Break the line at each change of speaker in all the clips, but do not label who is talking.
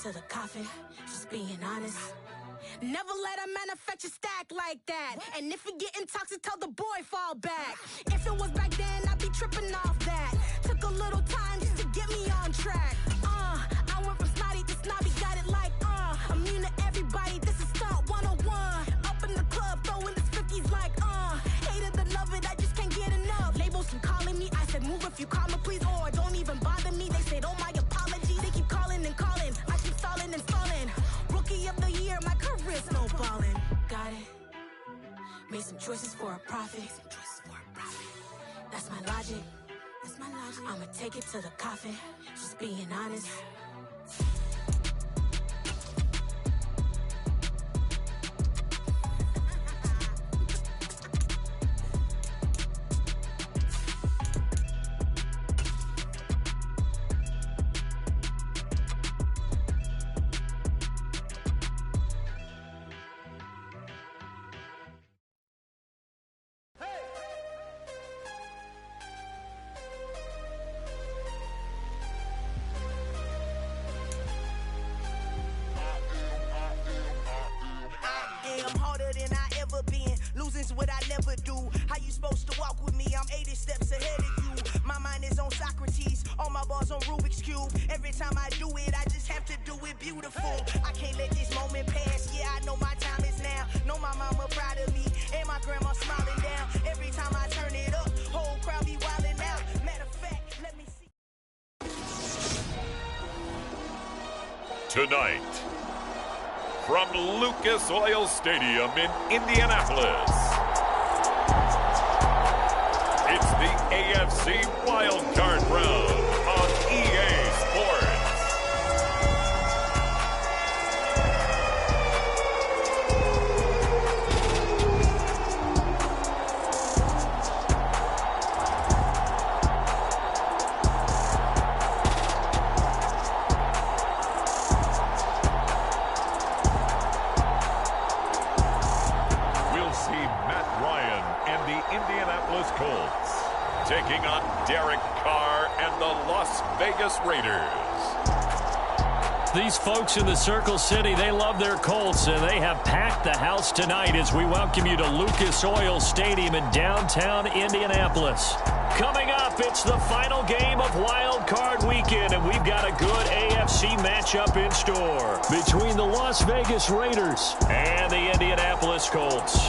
To the coffin, just being honest. Never let a manufacture stack like that. And if it getting toxic, tell the boy fall back. If it was back then, I'd be tripping off that. Took a little time just to get me on track. I went from snotty to snobby, got it like immune to everybody, this is stunt 101. Up in the club, throwing this 50s like hated to love it, I just can't get enough. Labels keep calling me, I said move if you call me please, or don't even bother me. They said oh my apology, they keep calling and calling, I keep stalling and stalling. Rookie of the year, my career snowballing. Got it. Made some choices for a profit. That's my logic. I'ma take it to the coffin. Just being honest.
I'm harder than I ever been. Losing's what I never do. How you supposed to walk with me? I'm 80 steps ahead of you. My mind is on Socrates. All my bars on Rubik's Cube. Every time I do it, I just have to do it beautiful. I can't let this moment pass. Yeah, I know my time is now. Know my mama proud of me. And my grandma smiling down. Every time I turn it up, whole crowd be wilding out. Matter of fact, let me see.
Tonight, from Lucas Oil Stadium in Indianapolis, it's the AFC Wildcard Round on EA Sports. Indianapolis Colts taking on Derek Carr and the Las Vegas Raiders.
These folks in the Circle City, they love their Colts, and they have packed the house tonight as we welcome you to Lucas Oil Stadium in downtown Indianapolis. Coming up, it's the final game of Wild Card Weekend, and we've got a good AFC matchup in store between the Las Vegas Raiders and the Indianapolis Colts.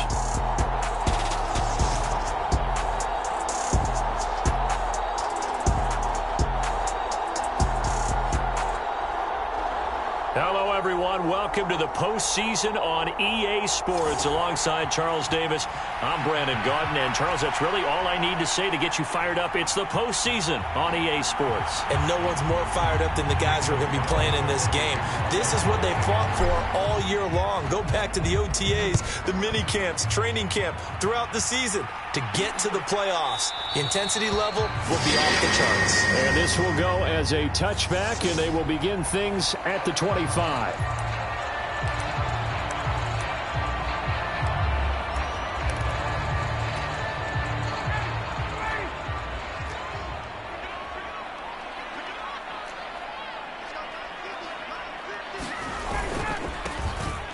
Hello, everyone. Welcome to the postseason on EA Sports. Alongside Charles Davis, I'm Brandon Gaudin. And, Charles, that's really all I need to say to get you fired up. It's the postseason on EA Sports.
And no one's more fired up than the guys who are going to be playing in this game. This is what they fought for all year long. Go back to the OTAs, the mini camps, training camp, throughout the season to get to the playoffs. The intensity level will be off the charts.
And this will go as a touchback, and they will begin things at the 25.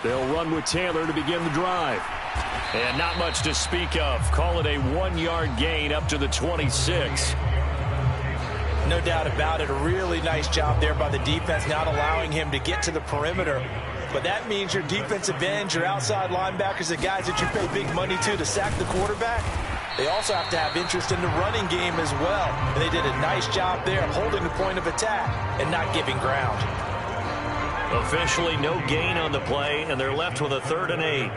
They'll run with Taylor to begin the drive. And not much to speak of. Call it a 1-yard gain up to the 26.
No doubt about it. A really nice job there by the defense, not allowing him to get to the perimeter. But that means your defensive ends, your outside linebackers, the guys that you pay big money to sack the quarterback, they also have to have interest in the running game as well. And they did a nice job there holding the point of attack and not giving ground.
Officially no gain on the play, and they're left with a 3rd and 8.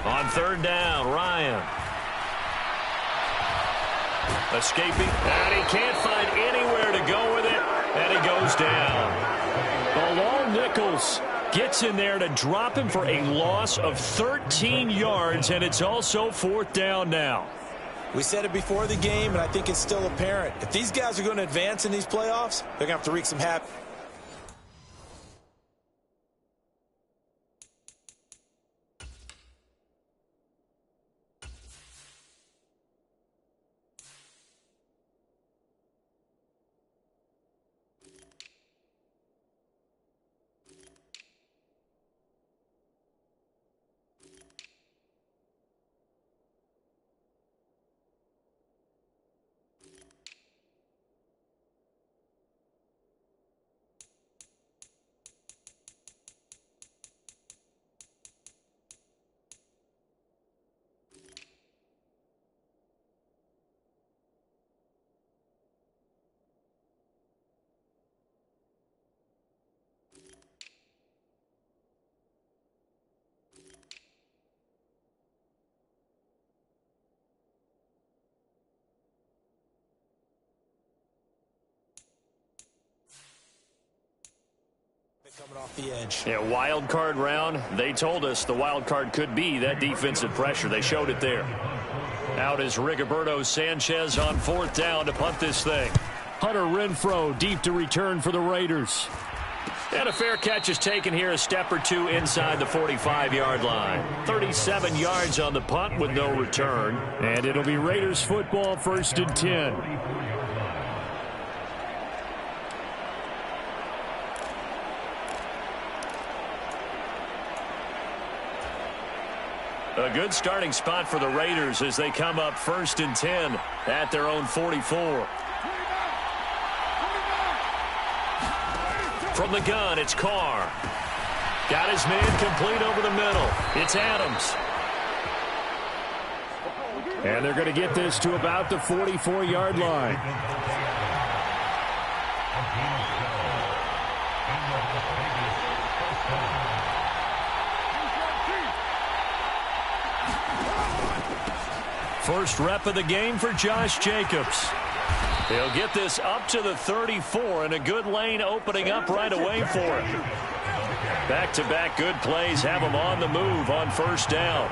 On 3rd down, Ryan. Escaping, and he can't find anywhere to go with it, and he goes down. Bilal Nichols gets in there to drop him for a loss of 13 yards, and it's also 4th down now.
We said it before the game, and I think it's still apparent. If these guys are going to advance in these playoffs, they're going to have to wreak some havoc. Coming off the edge.
Yeah, wild card round. They told us the wild card could be that defensive pressure. They showed it there. Out is Rigoberto Sanchez on 4th down to punt this thing. Hunter Renfrow deep to return for the Raiders. And a fair catch is taken here, a step or two inside the 45-yard line. 37 yards on the punt with no return. And it'll be Raiders football, 1st and 10. A good starting spot for the Raiders as they come up 1st and 10 at their own 44. From the gun, it's Carr. Got his man complete over the middle. It's Adams. And they're going to get this to about the 44-yard line. First rep of the game for Josh Jacobs. He'll get this up to the 34, and a good lane opening up right away for him. Back-to-back good plays have him on the move on 1st down.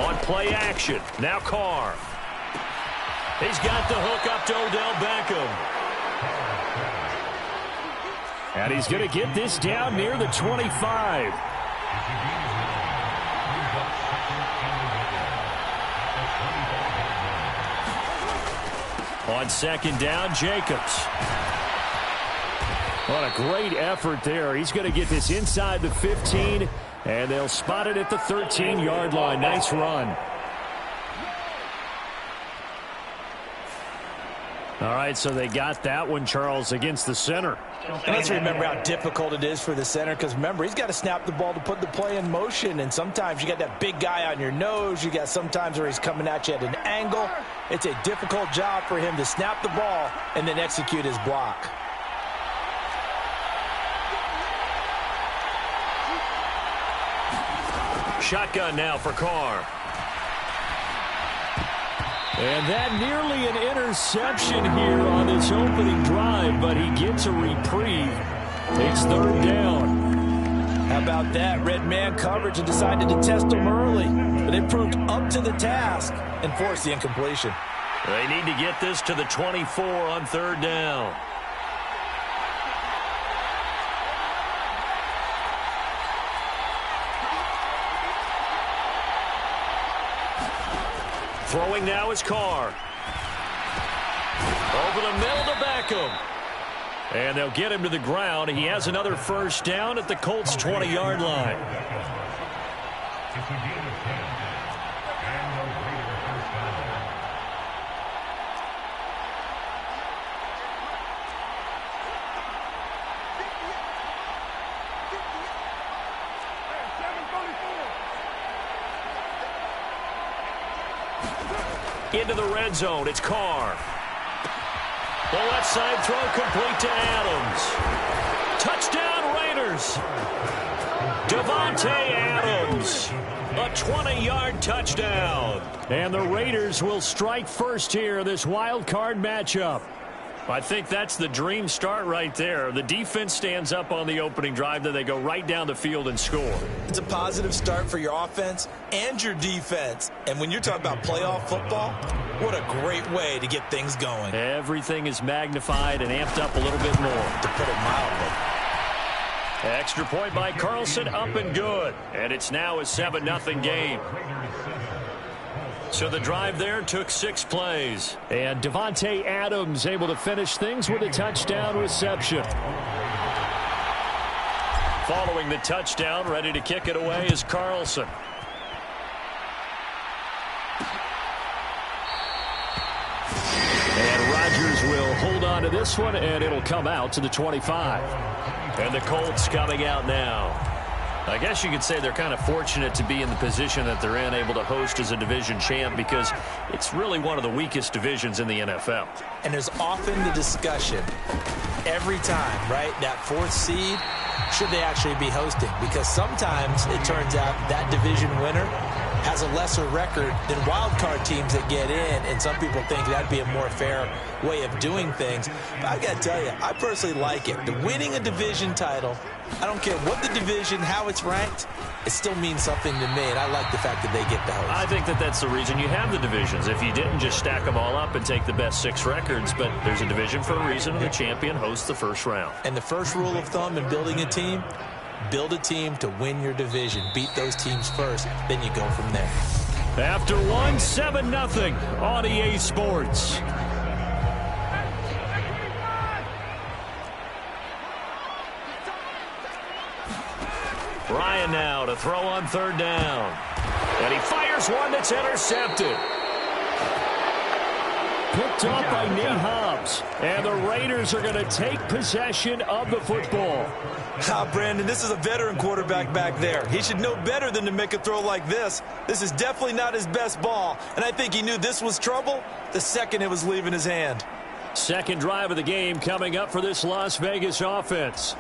On play action, now Carr. He's got the hook up to Odell Beckham. And he's going to get this down near the 25. On 2nd down, Jacobs. What a great effort there. He's going to get this inside the 15, and they'll spot it at the 13-yard line. Nice run. All right, so they got that one, Charles, against the center.
And let's remember how difficult it is for the center, because remember, he's got to snap the ball to put the play in motion, and sometimes you got that big guy on your nose. You got sometimes where he's coming at you at an angle. It's a difficult job for him to snap the ball and then execute his block.
Shotgun now for Carr. And that nearly an interception here on this opening drive, but he gets a reprieve. It's 3rd down.
How about that? Red man coverage and decided to test him early. But they proved up to the task and forced the incompletion.
They need to get this to the 24 on 3rd down. Throwing now is Carr. Over the middle to Beckham. And they'll get him to the ground. He has another 1st down at the Colts' 20-yard line. Into the red zone, it's Carr. The left side throw complete to Adams. Touchdown Raiders. Davante Adams. A 20-yard touchdown. And the Raiders will strike first here in this wild card matchup. I think that's the dream start right there. The defense stands up on the opening drive, then they go right down the field and score.
It's a positive start for your offense and your defense. And when you're talking about playoff football, what a great way to get things going.
Everything is magnified and amped up a little bit more.
To put it mildly.
Extra point by Carlson, up and good. And it's now a 7-0 game. So the drive there took 6 plays. And Davante Adams able to finish things with a touchdown reception. Following the touchdown, ready to kick it away is Carlson. And Rodgers will hold on to this one, and it'll come out to the 25. And the Colts coming out now. I guess you could say they're kind of fortunate to be in the position that they're in, able to host as a division champ, because it's really one of the weakest divisions in the NFL.
And there's often the discussion, every time, right? That 4th seed, should they actually be hosting? Because sometimes it turns out that division winner has a lesser record than wild card teams that get in, and some people think that'd be a more fair way of doing things. But I got to tell you, I personally like it. The winning a division title, I don't care what the division, how it's ranked, it still means something to me, and I like the fact that they get the host.
I think that that's the reason you have the divisions. If you didn't just stack them all up and take the best 6 records, but there's a division for a reason, and the champion hosts the first round.
And the first rule of thumb in building a team, build a team to win your division. Beat those teams first, then you go from there.
After 1, 7-0 on EA Sports. Ryan now to throw on 3rd down. And he fires one that's intercepted. Picked up by Nate Hobbs. And the Raiders are going to take possession of the football.
Brandon, this is a veteran quarterback back there. He should know better than to make a throw like this. This is definitely not his best ball. And I think he knew this was trouble the second it was leaving his hand.
Second drive of the game coming up for this Las Vegas offense.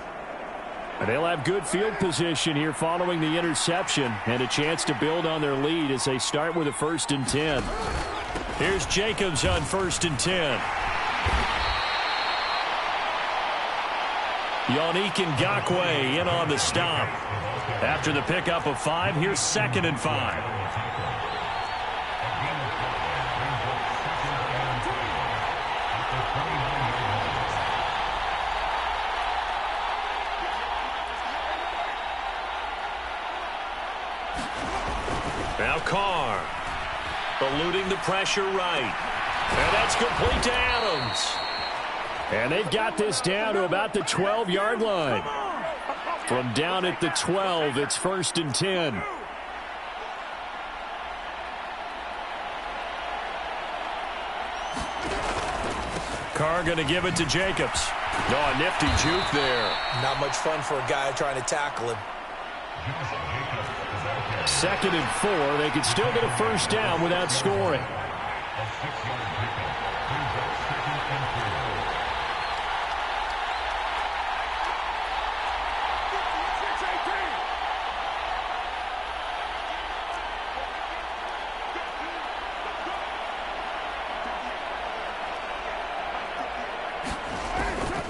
And they'll have good field position here following the interception and a chance to build on their lead as they start with a 1st and 10. Here's Jacobs on 1st and 10. Yannick Ngakoue in on the stop. After the pickup of 5, here's 2nd and 5. Now Carr, eluding the pressure right. And that's complete to Adams. And they've got this down to about the 12-yard line. From down at the 12, it's 1st and 10. Carr going to give it to Jacobs. Oh, a nifty juke there.
Not much fun for a guy trying to tackle him.
2nd and 4. They could still get a 1st down without scoring.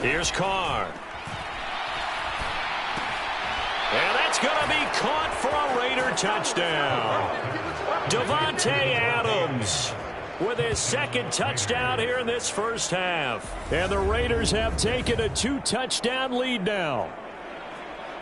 Here's Carr. And that's going to be caught for a Raider touchdown. Davante Adams with his 2nd touchdown here in this first half. And the Raiders have taken a 2-touchdown lead now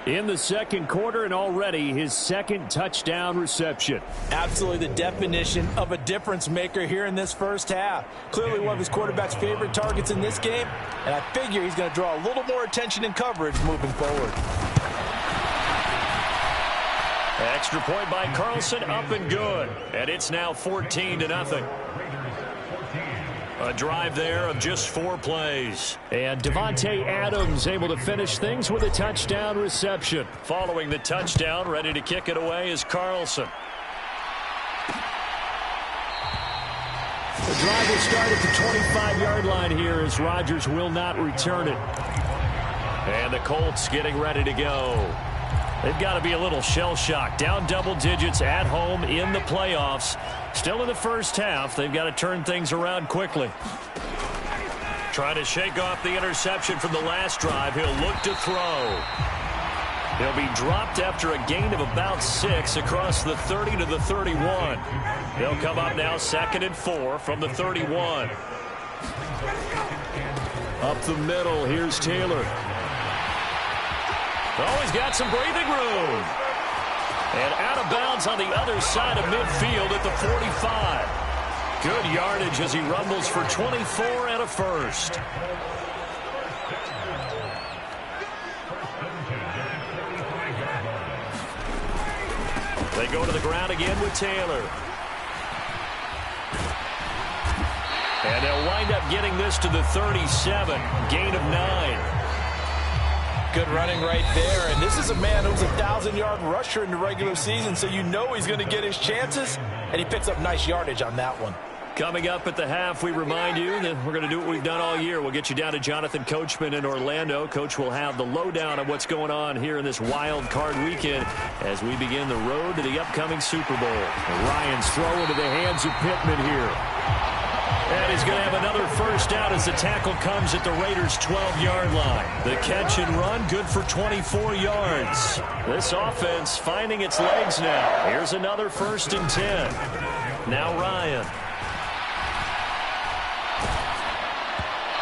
in the 2nd quarter, and already his 2nd touchdown reception.
Absolutely the definition of a difference maker here in this first half. Clearly one of his quarterback's favorite targets in this game, and I figure he's going to draw a little more attention and coverage moving forward.
Extra point by Carlson, up and good. And it's now 14-0. A drive there of just 4 plays. And Davante Adams able to finish things with a touchdown reception. Following the touchdown, ready to kick it away is Carlson. The drive will start at the 25-yard line here as Rodgers will not return it. And the Colts getting ready to go. They've got to be a little shell-shocked. Down double digits at home in the playoffs. Still in the first half. They've got to turn things around quickly. Trying to shake off the interception from the last drive. He'll look to throw. He'll be dropped after a gain of about 6 across the 30 to the 31. They'll come up now 2nd and 4 from the 31. Up the middle, here's Taylor. Oh, he's got some breathing room. And out of bounds on the other side of midfield at the 45. Good yardage as he rumbles for 24 and a 1st. They go to the ground again with Taylor. And they'll wind up getting this to the 37. Gain of 9.
Good running right there, and this is a man who's a 1,000-yard rusher in the regular season, so you know he's going to get his chances, and he picks up nice yardage on that one.
Coming up at the half, we remind you that we're going to do what we've done all year. We'll get you down to Jonathan Coachman in Orlando. Coach will have the lowdown on what's going on here in this wild card weekend as we begin the road to the upcoming Super Bowl. And Ryan's throw into the hands of Pittman here. And he's going to have another first down as the tackle comes at the Raiders' 12-yard line. The catch and run, good for 24 yards. This offense finding its legs now. Here's another 1st and 10. Now Ryan.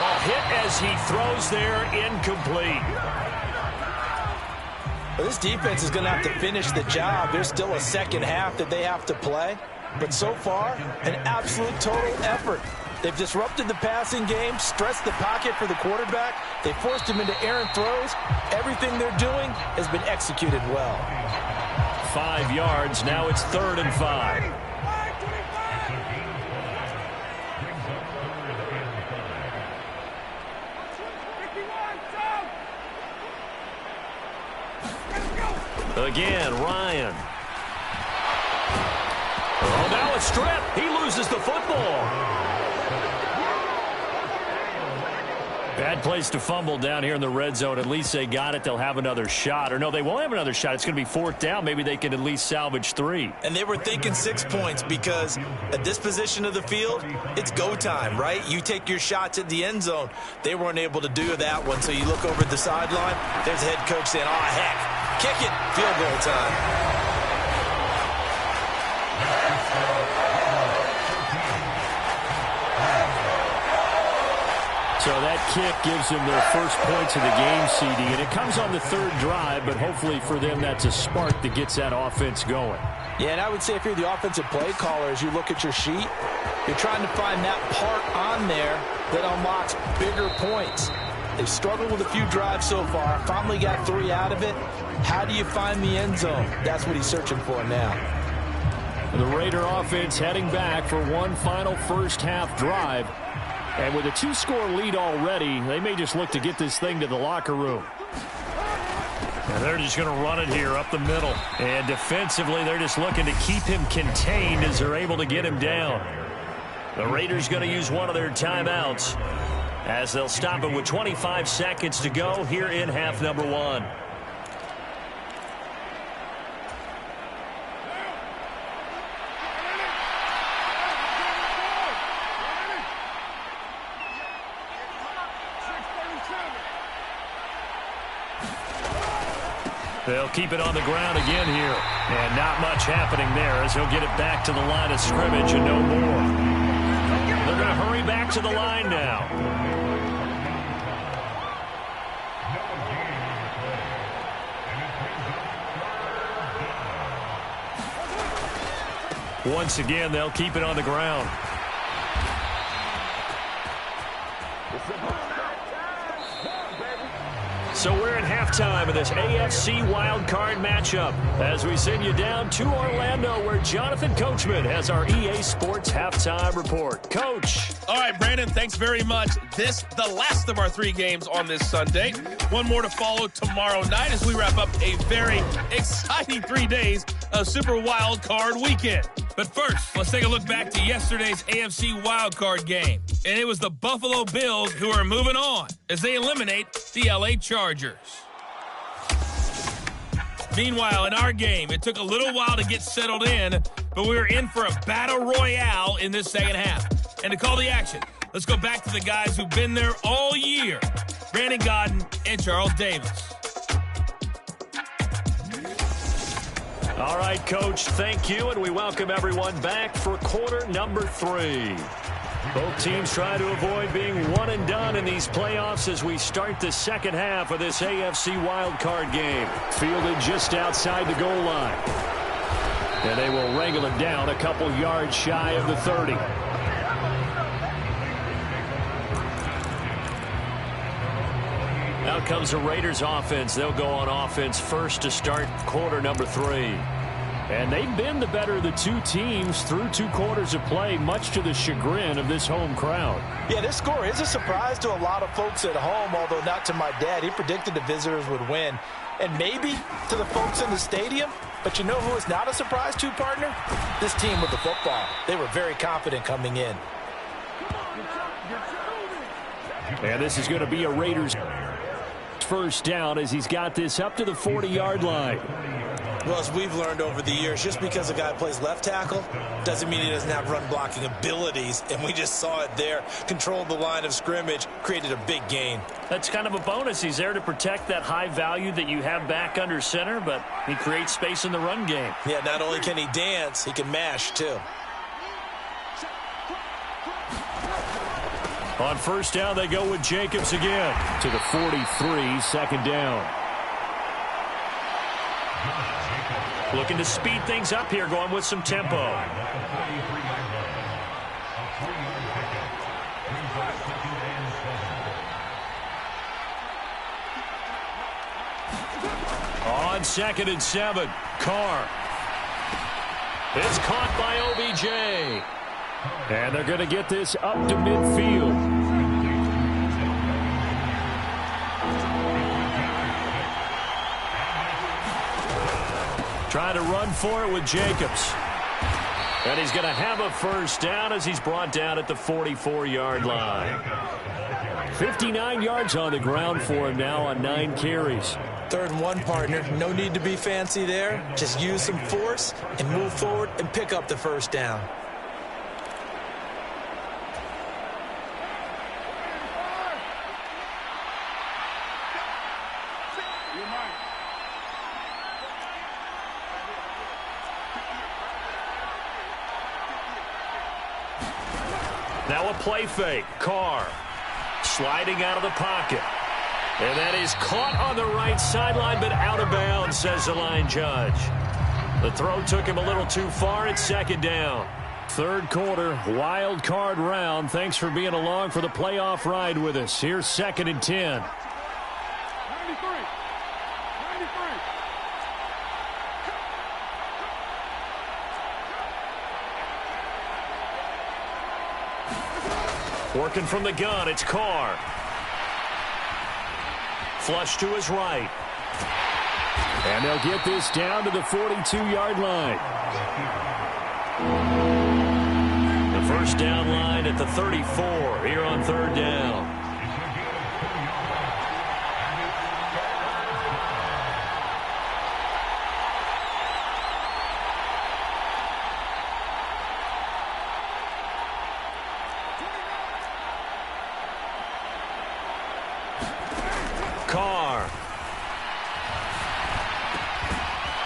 A hit as he throws there, incomplete.
Well, this defense is going to have to finish the job. There's still a second half that they have to play. But so far, an absolute total effort. They've disrupted the passing game, stressed the pocket for the quarterback. They forced him into errant throws. Everything they're doing has been executed well.
5 yards. Now it's 3rd and 5. Again, Ryan. Oh, now a strip. He loses the football. Bad place to fumble down here in the red zone. At least they got it. They'll have another shot. Or no, they won't have another shot. It's going to be 4th down. Maybe they can at least salvage 3.
And they were thinking 6 points because at this position of the field, it's go time, right? You take your shots at the end zone. They weren't able to do that one. So you look over at the sideline. There's the head coach saying, oh, heck. Kick it. Field goal time.
So that kick gives them their first points of the game, CD. And it comes on the 3rd drive, but hopefully for them that's a spark that gets that offense going.
Yeah, and I would say if you're the offensive play caller, as you look at your sheet, you're trying to find that part on there that unlocks bigger points. They've struggled with a few drives so far. Finally got 3 out of it. How do you find the end zone? That's what he's searching for now.
The Raider offense heading back for one final first half drive. And with a 2-score lead already, they may just look to get this thing to the locker room. And they're just going to run it here up the middle. And defensively, they're just looking to keep him contained as they're able to get him down. The Raiders going to use one of their timeouts as they'll stop it with 25 seconds to go here in half number 1. They'll keep it on the ground again here. And not much happening there as he'll get it back to the line of scrimmage and no more. They're going to hurry back to the line now. Once again, they'll keep it on the ground. So we're in halftime of this AFC wildcard matchup as we send you down to Orlando where Jonathan Coachman has our EA Sports halftime report. Coach.
All right, Brandon, thanks very much. This, the last of our 3 games on this Sunday. One more to follow tomorrow night as we wrap up a very exciting 3 days of Super Wildcard Weekend. But first, let's take a look back to yesterday's AFC wildcard game. And it was the Buffalo Bills who are moving on as they eliminate the LA Chargers. Meanwhile, in our game, it took a little while to get settled in, but we were in for a battle royale in this second half. And to call the action, let's go back to the guys who've been there all year, Brandon Godden and Charles Davis.
All right, Coach, thank you, and we welcome everyone back for quarter number 3. Both teams try to avoid being one and done in these playoffs as we start the second half of this AFC wildcard game. Fielded just outside the goal line. And they will wrangle it down a couple yards shy of the 30. Out comes the Raiders offense. They'll go on offense first to start quarter number 3. And they've been the better of the two teams through 2 quarters of play, much to the chagrin of this home crowd.
Yeah, this score is a surprise to a lot of folks at home, although not to my dad. He predicted the visitors would win. And maybe to the folks in the stadium. But you know who is not a surprise to, partner? This team with the football. They were very confident coming in.
And this is going to be a Raiders first down as he's got this up to the 40-yard line.
Well, as we've learned over the years, just because a guy plays left tackle doesn't mean he doesn't have run-blocking abilities, and we just saw it there. Controlled the line of scrimmage, created a big gain.
That's kind of a bonus. He's there to protect that high value that you have back under center, but he creates space in the run game.
Yeah, not only can he dance, he can mash, too.
On first down, they go with Jacobs again to the 43, second down. Looking to speed things up here, going with some tempo. On 2nd and 7, Carr. It's caught by OBJ. And they're going to get this up to midfield. Trying to run for it with Jacobs. And he's going to have a first down as he's brought down at the 44-yard line. 59 yards on the ground for him now on 9 carries.
3rd and 1, partner. No need to be fancy there. Just use some force and move forward and pick up the first down.
Now a play fake. Carr sliding out of the pocket. And that is caught on the right sideline, but out of bounds, says the line judge. The throw took him a little too far. It's 2nd down. 3rd quarter, wild card round. Thanks for being along for the playoff ride with us. Here's 2nd and 10.
93.
Working from the gun, it's Carr. Flush to his right. And they'll get this down to the 42-yard line. The first down line at the 34 here on 3rd down. Carr.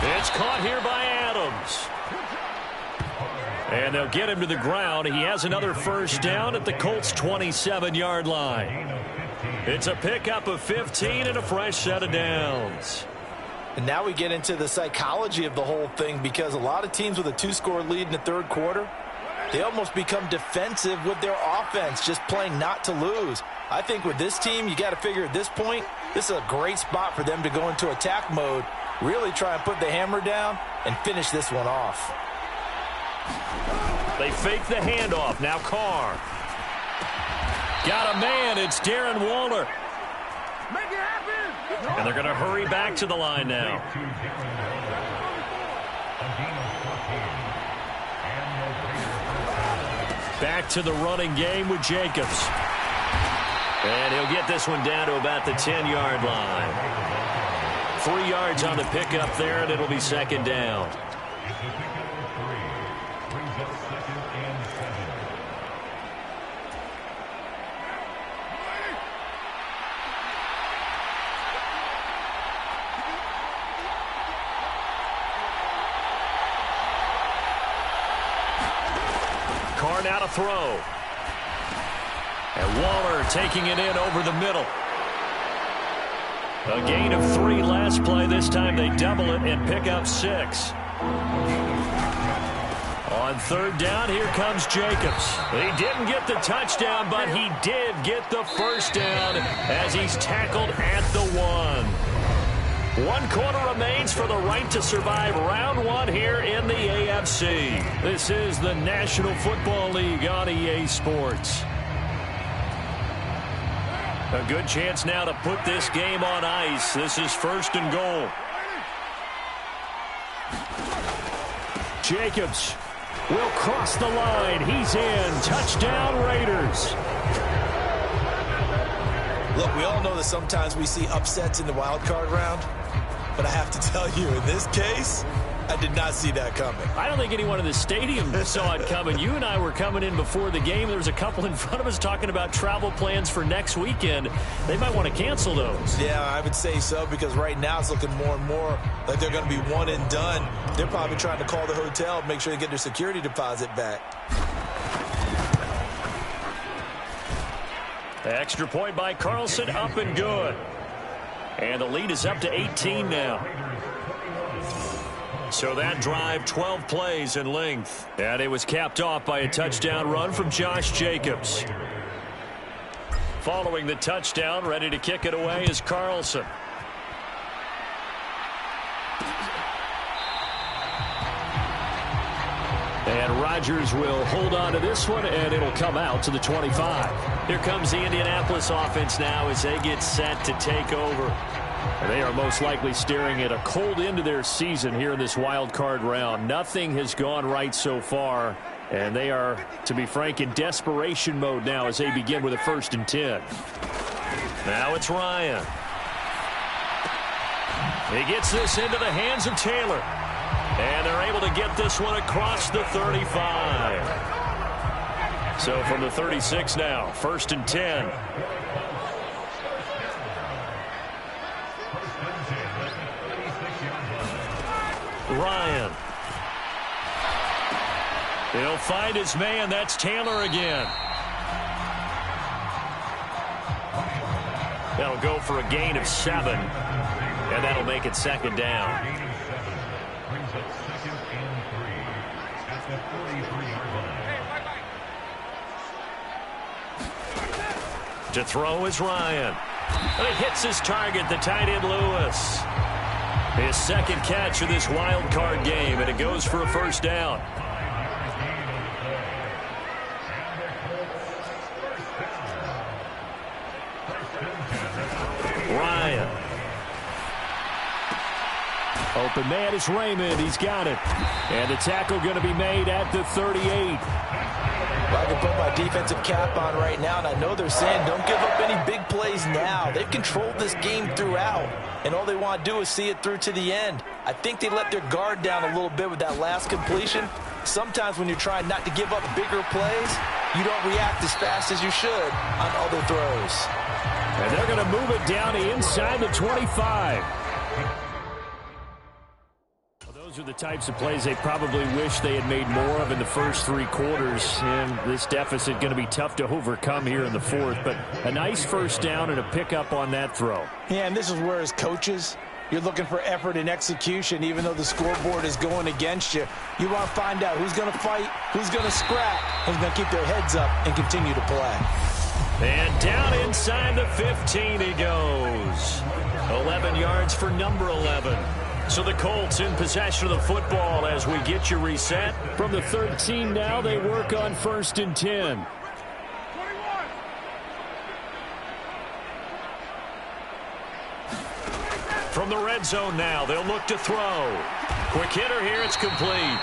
It's caught here by Adams. And they'll get him to the ground. He has another first down at the Colts' 27-yard line. It's a pickup of 15 and a fresh set of downs.
And now we get into the psychology of the whole thing, because a lot of teams with a 2-score lead in the 3rd quarter, they almost become defensive with their offense, just playing not to lose. I think with this team, you got to figure at this point, this is a great spot for them to go into attack mode, really try and put the hammer down and finish this one off.
They fake the handoff. Now Carr. Got a man. It's Darren Waller.
Make it happen.
And they're going to hurry back to the line now. Back to the running game with Jacobs. And he'll get this one down to about the 10-yard line. 3 yards on the pickup there, and it'll be 2nd down. Carr now to throw. And Waller taking it in over the middle. A gain of 3 last play. This time they double it and pick up 6. On 3rd down, here comes Jacobs. He didn't get the touchdown, but he did get the first down as he's tackled at the 1. 1 quarter remains for the right to survive round 1 here in the AFC. This is the National Football League on EA Sports. A good chance now to put this game on ice. This is 1st and goal. Jacobs will cross the line. He's in. Touchdown, Raiders.
Look, we all know that sometimes we see upsets in the wild card round, but I have to tell you, in this case, I did not see that coming.
I don't think anyone in the stadium saw it coming. You and I were coming in before the game. There was a couple in front of us talking about travel plans for next weekend. They might want to cancel those.
Yeah, I would say so, because right now it's looking more and more like they're going to be one and done. They're probably trying to call the hotel, make sure they get their security deposit back.
Extra point by Carlson, up and good. And the lead is up to 18 now. So that drive, 12 plays in length. And it was capped off by a touchdown run from Josh Jacobs. Following the touchdown, ready to kick it away is Carlson. And Rodgers will hold on to this one, and it'll come out to the 25. Here comes the Indianapolis offense now as they get set to take over. And they are most likely staring at a cold end to their season here in this wild card round. Nothing has gone right so far, and they are, to be frank, in desperation mode now as they begin with a 1st and 10. Now it's Ryan. He gets this into the hands of Taylor. And they're able to get this one across the 35. So from the 36 now, 1st and 10. Ryan. He'll find his man. That's Taylor again. That'll go for a gain of 7. And that'll make it 2nd down. To throw is Ryan. And he hits his target, the tight end Lewis. His 2nd catch of this wild card game, and it goes for a 1st down. Ryan. Open man is Raymond. He's got it. And the tackle going to be made at the 38.
Well, I can put my defensive cap on right now, and I know they're saying don't give up any big plays now. They've controlled this game throughout, and all they want to do is see it through to the end. I think they let their guard down a little bit with that last completion. Sometimes when you're trying not to give up bigger plays, you don't react as fast as you should on other throws.
And they're going to move it down inside the 25. Those are the types of plays they probably wish they had made more of in the first 3 quarters. And this deficit going to be tough to overcome here in the 4th. But a nice 1st down and a pickup on that throw.
Yeah, and this is where as coaches, you're looking for effort and execution. Even though the scoreboard is going against you, you want to find out who's going to fight, who's going to scrap, who's going to keep their heads up and continue to play.
And down inside the 15 he goes. 11 yards for number 11. So the Colts in possession of the football as we get you reset. From the 13 now, they work on 1st and 10. From the red zone now, they'll look to throw. Quick hitter here, it's complete.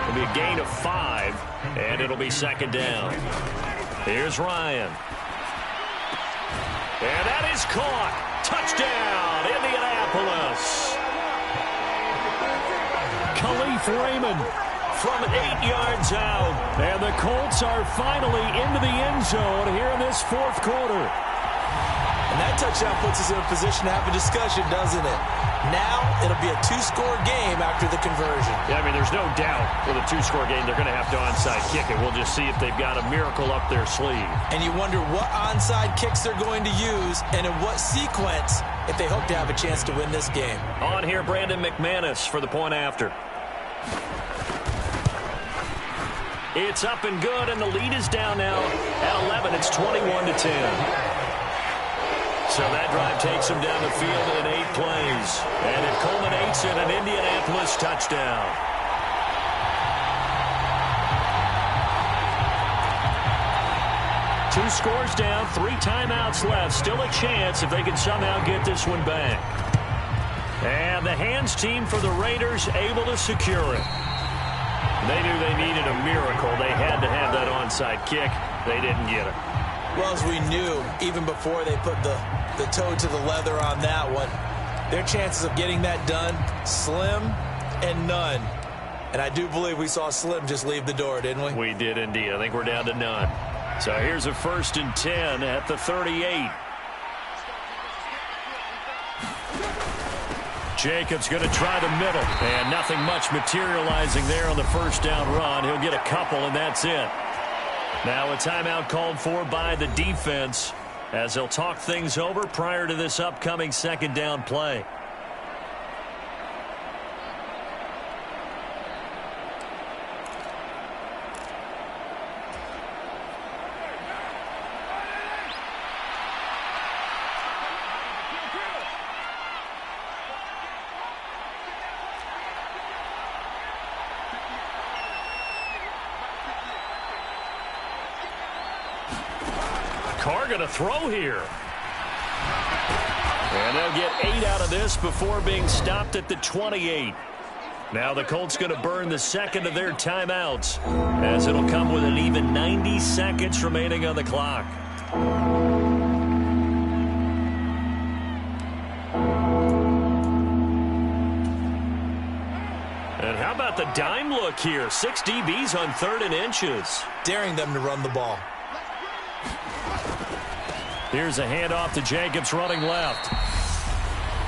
It'll be a gain of 5, and it'll be 2nd down. Here's Ryan. And that is caught. Touchdown, Indianapolis. Khalif Raymond from 8 yards out. And the Colts are finally into the end zone here in this 4th quarter.
And that touchdown puts us in a position to have a discussion, doesn't it? Now it'll be a 2-score game after the conversion.
Yeah, I mean, there's no doubt with a 2-score game they're going to have to onside kick it. We'll just see if they've got a miracle up their sleeve. And
you wonder what onside kicks they're going to use and in what sequence if they hope to have a chance to win this game.
On here, Brandon McManus for the point after. It's up and good, and the lead is down now at 11. It's 21-10. So that drive takes him down the field in 8 plays. And it culminates in an Indianapolis touchdown. Two scores down, 3 timeouts left. Still a chance if they can somehow get this one back. And the hands team for the Raiders able to secure it. They knew they needed a miracle. They had to have that onside kick. They didn't get it.
Well, as we knew, even before they put the toe to the leather on that one, their chances of getting that done, slim and none. And I do believe we saw Slim just leave the door, didn't we?
We did indeed. I think we're down to none. So here's a 1st and 10 at the 38. Jacobs going to try the middle, and nothing much materializing there on the first down run. He'll get a couple, and that's it. Now a timeout called for by the defense as they'll talk things over prior to this upcoming 2nd down play. Carr going to throw here. And they'll get 8 out of this before being stopped at the 28. Now the Colts going to burn the 2nd of their timeouts as it'll come with an even 90 seconds remaining on the clock. And how about the dime look here? 6 DBs on 3rd and inches.
Daring them to run the ball.
Here's a handoff to Jacobs running left.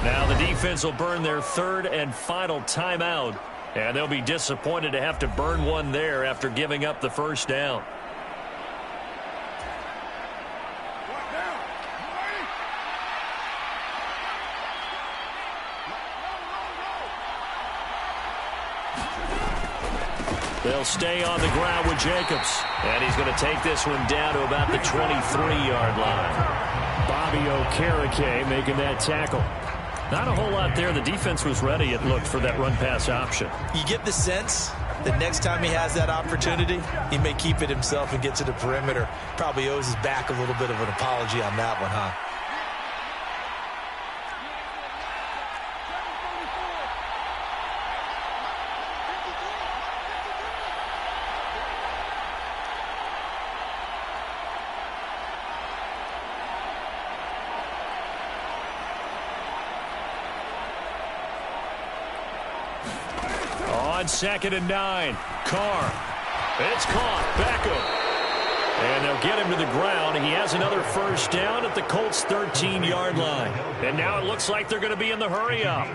Now the defense will burn their 3rd and final timeout. And they'll be disappointed to have to burn one there after giving up the first down. They'll stay on the ground with Jacobs. And he's going to take this one down to about the 23-yard line. Bobby Okereke making that tackle. Not a whole lot there. The defense was ready, it looked, for that run-pass option.
You get the sense that next time he has that opportunity, he may keep it himself and get to the perimeter. Probably owes his back a little bit of an apology on that one, huh?
On 2nd and 9, Carr. It's caught. Beckham. And they'll get him to the ground. He has another first down at the Colts' 13-yard line. And now it looks like they're going to be in the hurry-up.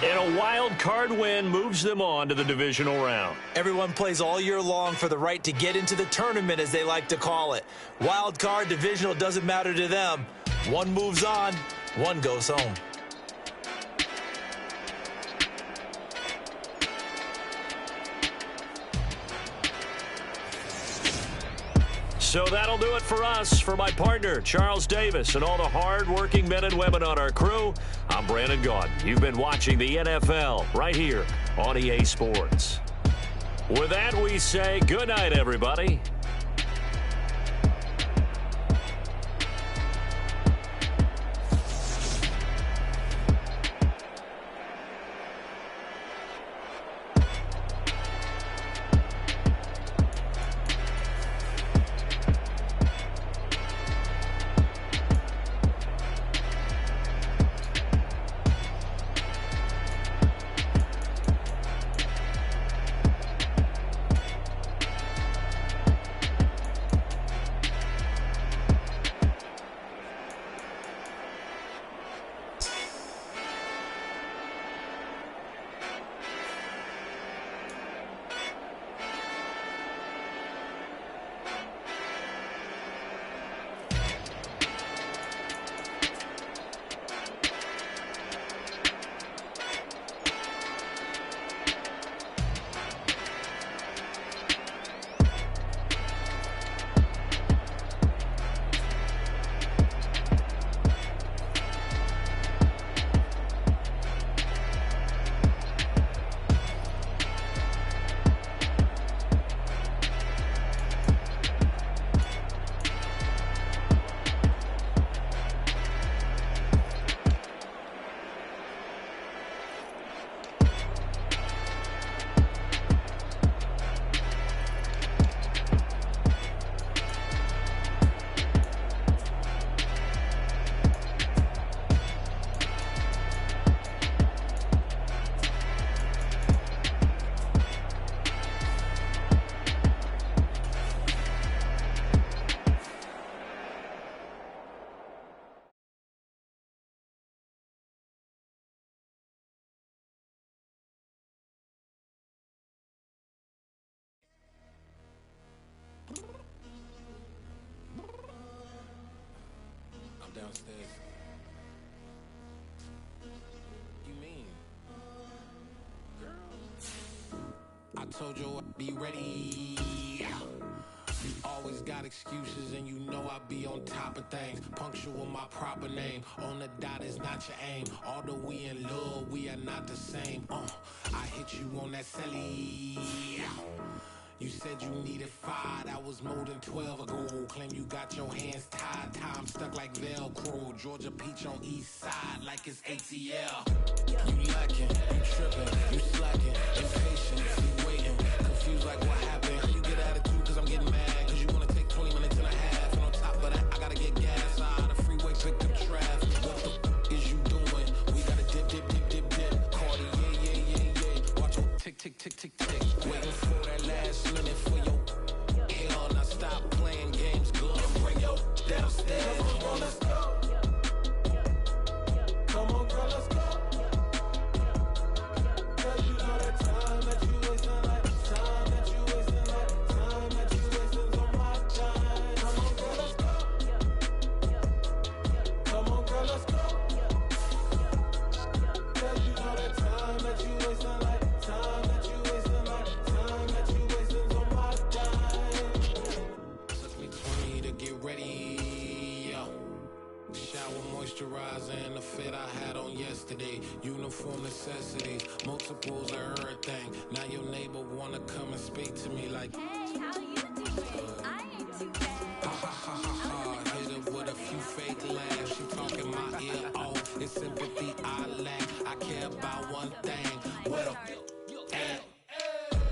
And a wild card win moves them on to the divisional round.
Everyone plays all year long for the right to get into the tournament, as they like to call it. Wild card, divisional, doesn't matter to them. One moves on, one goes home.
So that'll do it for us. For my partner, Charles Davis, and all the hard-working men and women on our crew, I'm Brandon Gaudin. You've been watching the NFL right here on EA Sports. With that, we say good night, everybody.
downstairs. You mean? I told you I'd be ready. You always got excuses and you know I be on top of things. Punctual my proper name. On the dot is not your aim. Although we in love, we are not the same. I hit you on that celly. You said you needed 5, that was more than 12 ago. Claim you got your hands tied, time stuck like Velcro. Georgia Peach on east side like it's ATL. You lacking, you tripping, you slacking, impatient, you waiting, confused like what happened. You get attitude cause I'm getting mad, cause you wanna take 20 minutes and a half. And on top of that, I gotta get gas out of the freeway, pick up traffic. What the is you doing? We gotta dip, dip, dip, dip, dip. Cardi, yeah. Watch your tick, tick, tick, tick, tick. Waiting for that last minute for your hell. Now stop playing games, go and bring your downstairs. Come on, let's go. Come on, girl, let's go. Cause you know that time that you wasting, like time that you wasting, like time that you wasting on my time. Come on, girl, let's go. Come on, girl, let's go. Cause you know that time that you wasting, like time that you wasting, like time that you wasting on my time. Took me 20 to get ready. Shower moisturizer and the fit I had on yesterday. Uniform necessities, multiples of everything. Now your neighbor wanna come and speak to me like,
hey, how you doing? I ain't too bad.
Ha ha ha ha ha. Hit her with a few fake laughs. She talking my ear off. It's sympathy I lack. I care about one thing. What up?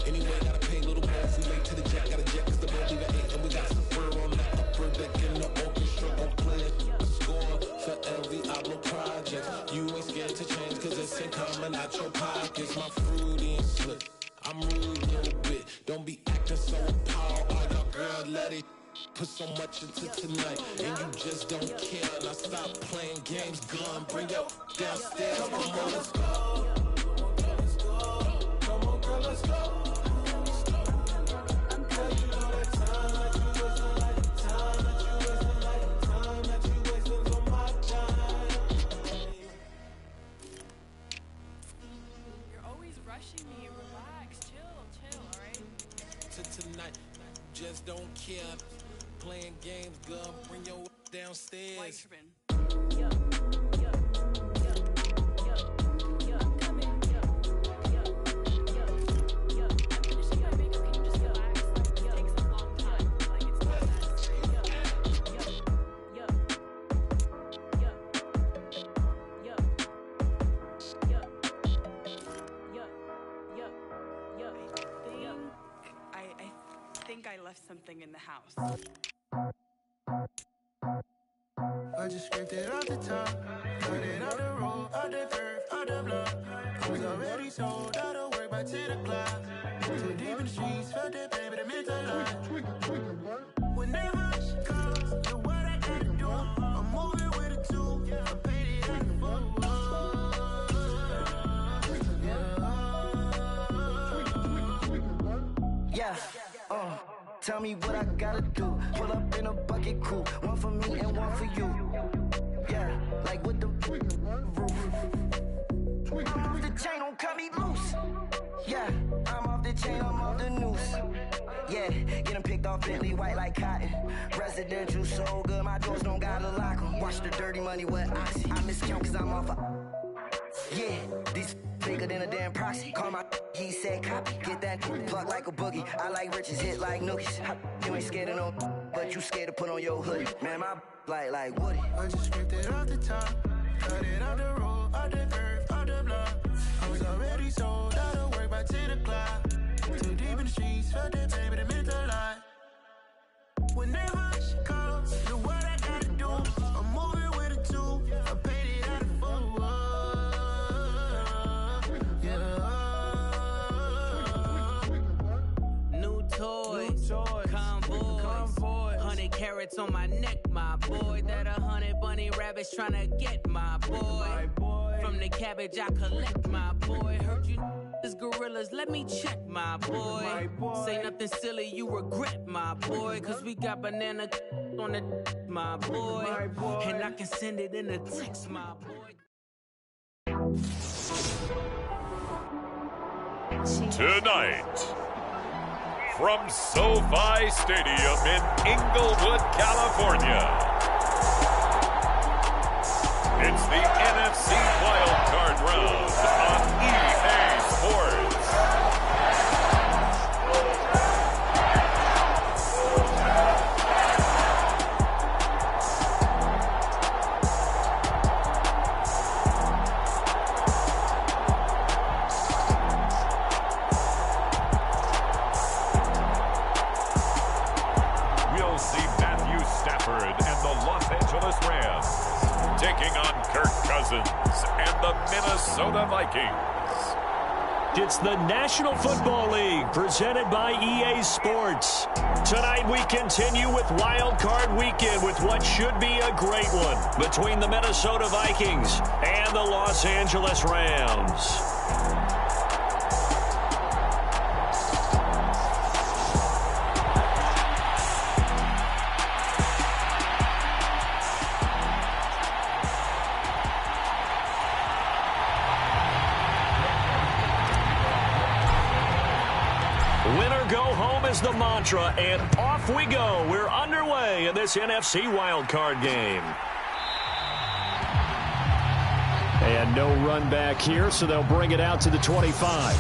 Anyway, gotta pay a little more if we late to the jet. Got a jet cause the boat leave at 8. And we got Super on the upper deck in the orchestra. Gon' play a score for every album project. You ain't scared to change cause it's ain't coming out your pockets. My fruity and slick. I'm rude a little bit. Don't be acting so appalled. Oh, your girl, let it put so much into tonight. And you just don't care. Now stop playing games. Gun, bring your downstairs. Come on, girl, let's go. Come on, girl, let's go. Tonight, just don't care. Playing games, girl, bring your downstairs.
I left something in the house.
I just scraped it off the top, cut it out the road, out the curve, out the block. I was already sold, out of work by 10 o'clock. Too deep in the streets, felt that baby, the mental lie. Whenever she calls, do what I gotta do. I'm moving with a two, I paid it at the phone. Yeah, tell me what I gotta do. Pull up in a bucket crew, one for me and one for you. Yeah, like with the roof. I'm off the chain, don't cut me loose. Yeah, I'm off the chain, I'm off the noose. Yeah, get them picked off Bentley, white like cotton. Residential so good, my doors don't gotta lock them. Watch the dirty money with Oxy. I miscount cause I'm off a... Yeah, these bigger than a damn proxy. Call my he said copy. Get that plug like a boogie. I like riches, hit like nookies. You ain't scared of no, but you scared to put on your hoodie. Man, my like Woody. I just scraped it off the top, cut it out the road, out the curve, out the block. I was already sold, out of work by 10 o'clock. Too deep in the streets, felt that baby, the mental lie. Whenever she calls, do what I gotta do. I'm moving with a two, I paid it out of four.
Convoy, 100 carats on my neck, my boy. That 100 bunny rabbits tryna get my boy. From the like cabbage, I collect, my boy. Heard you is gorillas, let me check, my boy. Say nothing silly, you regret, my boy. Cause we got banana on the my boy. And I can send it in a text, my boy.
Tonight, from SoFi Stadium in Inglewood, California, it's the NFC Wildcard Round on EA Sports. We'll see Matthew Stafford and the Los Angeles Rams taking on Kirk Cousins and the Minnesota Vikings.
It's the National Football League presented by EA Sports. Tonight we continue with Wild Card Weekend with what should be a great one between the Minnesota Vikings and the Los Angeles Rams. Is the mantra, and off we go. We're underway in this NFC wildcard game. And no run back here, so they'll bring it out to the 25.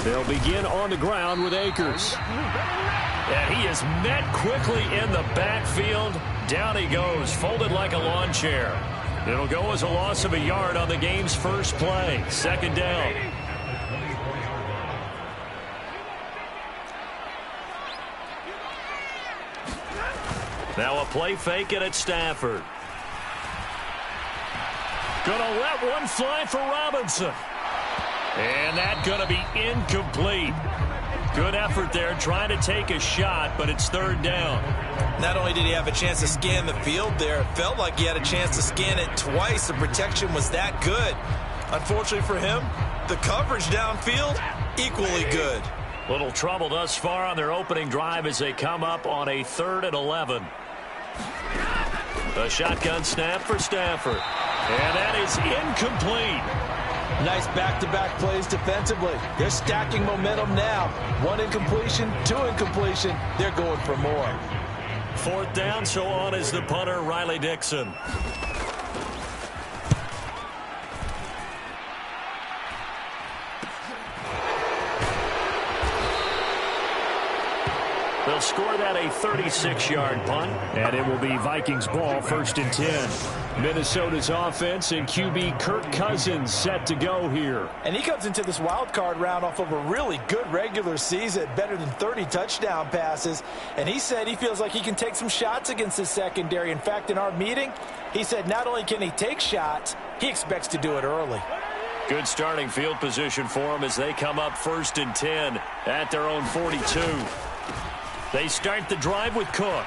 They'll begin on the ground with Akers. And he is met quickly in the backfield. Down he goes, folded like a lawn chair. It'll go as a loss of a yard on the game's first play. Second down. Now a play fake and it's Stafford. Gonna let one fly for Robinson. And that's going to be incomplete. Good effort there trying to take a shot, but it's third down.
Not only did he have a chance to scan the field there, it felt like he had a chance to scan it twice. The protection was that good. Unfortunately for him, the coverage downfield, equally good.
Little trouble thus far on their opening drive as they come up on a 3rd and 11. A shotgun snap for Stafford. And that is incomplete.
Nice back-to-back plays defensively. They're stacking momentum now. 1 incompletion, 2 incompletion. They're going for more.
Fourth down, so on is the punter, Riley Dixon. They'll score that a 36-yard punt, and it will be Vikings ball, 1st and 10. Minnesota's offense and QB Kirk Cousins set to go here.
And he comes into this wild card round off of a really good regular season, better than 30 touchdown passes. And he said he feels like he can take some shots against his secondary. In fact, in our meeting, he said not only can he take shots, he expects to do it early.
Good starting field position for him as they come up 1st and 10 at their own 42. They start the drive with Cook.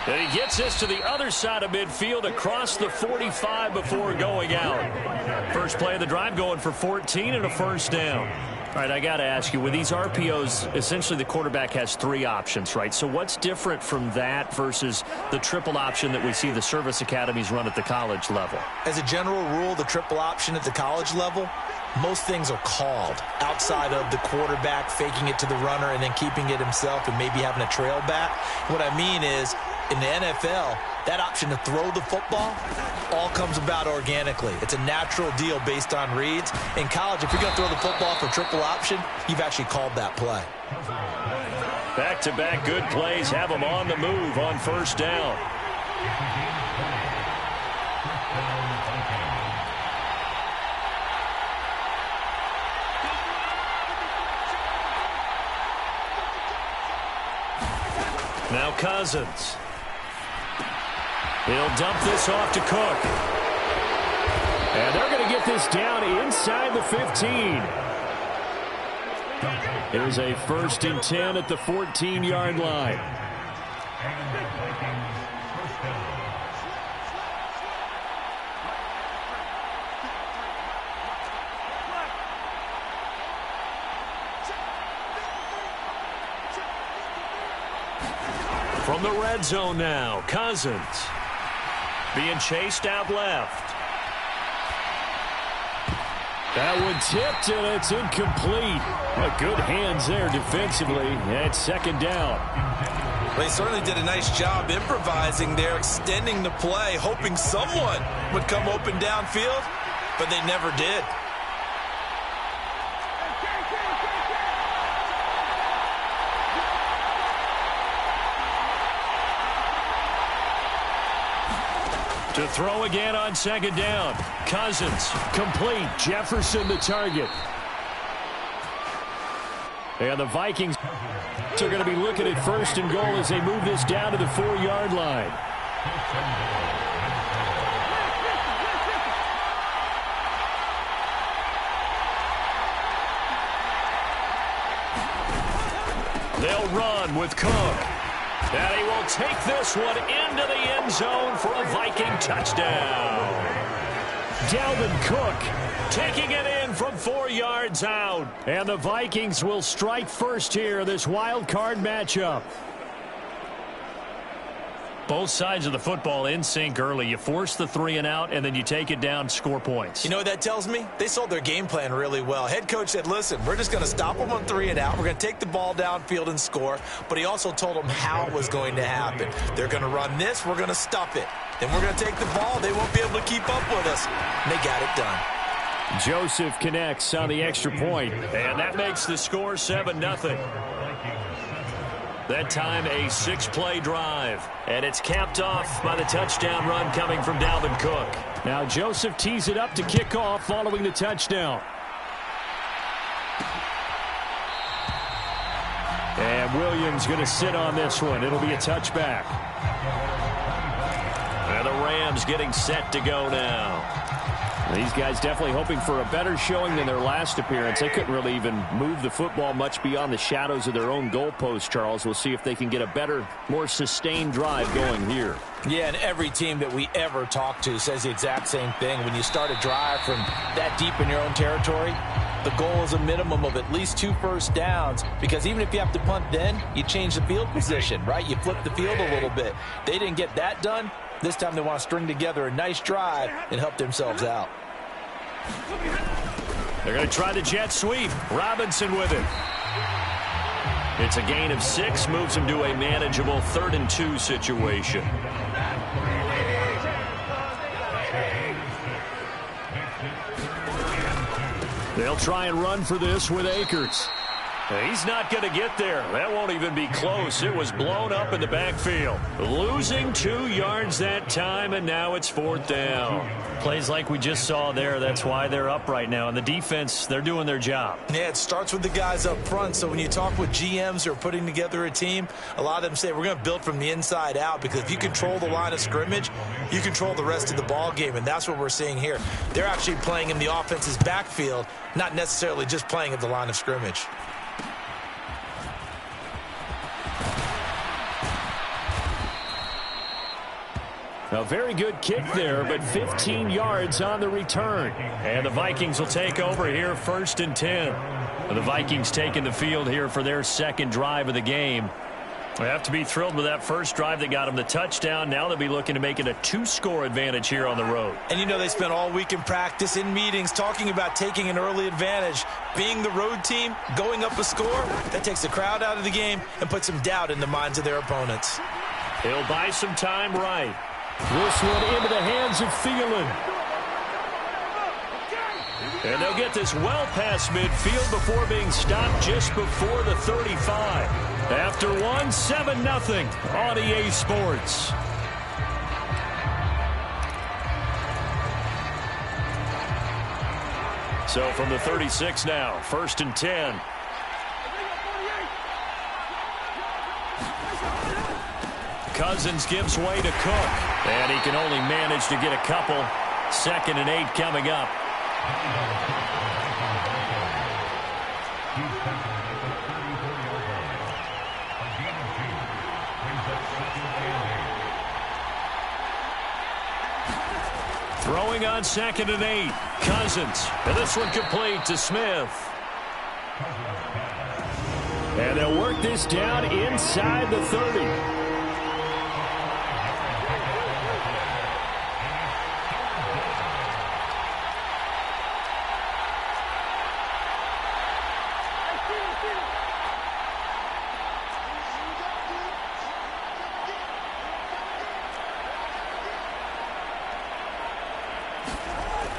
And he gets this to the other side of midfield across the 45 before going out. First play of the drive going for 14 and a first down. All right, I got to ask you, with these RPOs, essentially the quarterback has 3 options, right? So what's different from that versus the triple option that we see the service academies run at the college level?
As a general rule, the triple option at the college level, most things are called outside of the quarterback faking it to the runner and then keeping it himself and maybe having a trail back. What I mean is, in the NFL, that option to throw the football all comes about organically. It's a natural deal based on reads. In college, if you're going to throw the football for triple option, you've actually called that play.
Back-to-back good plays have them on the move on first down. Now Cousins. He'll dump this off to Cook. And they're going to get this down inside the 15. Here's a 1st and 10 at the 14-yard line. From the red zone now, Cousins being chased out left. That one tipped, and it's incomplete. Well, good hands there defensively. And 2nd down.
They certainly did a nice job improvising there, extending the play, hoping someone would come open downfield, but they never did.
To throw again on 2nd down. Cousins, complete. Jefferson the target. And the Vikings are going to be looking at 1st and goal as they move this down to the 4-yard line. They'll run with Cook. And he will take this one into the end zone for a Viking touchdown. Dalvin Cook taking it in from 4 yards out. And the Vikings will strike first here, this wild card matchup. Both sides of the football in sync early. You force the 3 and out, and then you take it down, score points.
You know what that tells me? They sold their game plan really well. Head coach said, listen, we're just going to stop them on 3 and out. We're going to take the ball downfield and score. But he also told them how it was going to happen. They're going to run this. We're going to stuff it. Then we're going to take the ball. They won't be able to keep up with us. And they got it done.
Joseph connects on the extra point, and that makes the score 7-0. That time a 6-play drive, and it's capped off by the touchdown run coming from Dalvin Cook. Now Joseph tees it up to kick off following the touchdown. And Williams going to sit on this one. It'll be a touchback. And the Rams getting set to go now. These guys definitely hoping for a better showing than their last appearance. They couldn't really even move the football much beyond the shadows of their own goalpost, Charles. We'll see if they can get a better, more sustained drive going here.
Yeah, and every team that we ever talk to says the exact same thing. When you start a drive from that deep in your own territory, the goal is a minimum of at least 2 first downs, because even if you have to punt then, you change the field position, right? You flip the field a little bit. They didn't get that done. This time they want to string together a nice drive and help themselves out.
They're going to try the jet sweep. Robinson with it. It's a gain of 6, moves them to a manageable 3rd and 2 situation. They'll try and run for this with Akers. He's not going to get there. That won't even be close. It was blown up in the backfield. Losing 2 yards that time, and now it's 4th down. Plays like we just saw there. That's why they're up right now. And the defense, they're doing their job.
Yeah, it starts with the guys up front. So when you talk with GMs who are putting together a team, a lot of them say we're going to build from the inside out, because if you control the line of scrimmage, you control the rest of the ball game, and that's what we're seeing here. They're actually playing in the offense's backfield, not necessarily just playing at the line of scrimmage.
A very good kick there, but 15 yards on the return. And the Vikings will take over here, 1st and 10. The Vikings taking the field here for their 2nd drive of the game. They have to be thrilled with that first drive that got them the touchdown. Now they'll be looking to make it a 2-score advantage here on the road.
And you know they spent all week in practice, in meetings, talking about taking an early advantage. Being the road team, going up a score, that takes the crowd out of the game and puts some doubt in the minds of their opponents.
He'll buy some time right. This one into the hands of Thielen. And they'll get this well past midfield before being stopped just before the 35. After 7-0 on EA Sports. So from the 36 now, 1st and 10. Cousins gives way to Cook. And he can only manage to get a couple. 2nd and 8 coming up. Throwing on 2nd and 8. Cousins. And this one complete to Smith. And they'll work this down inside the 30.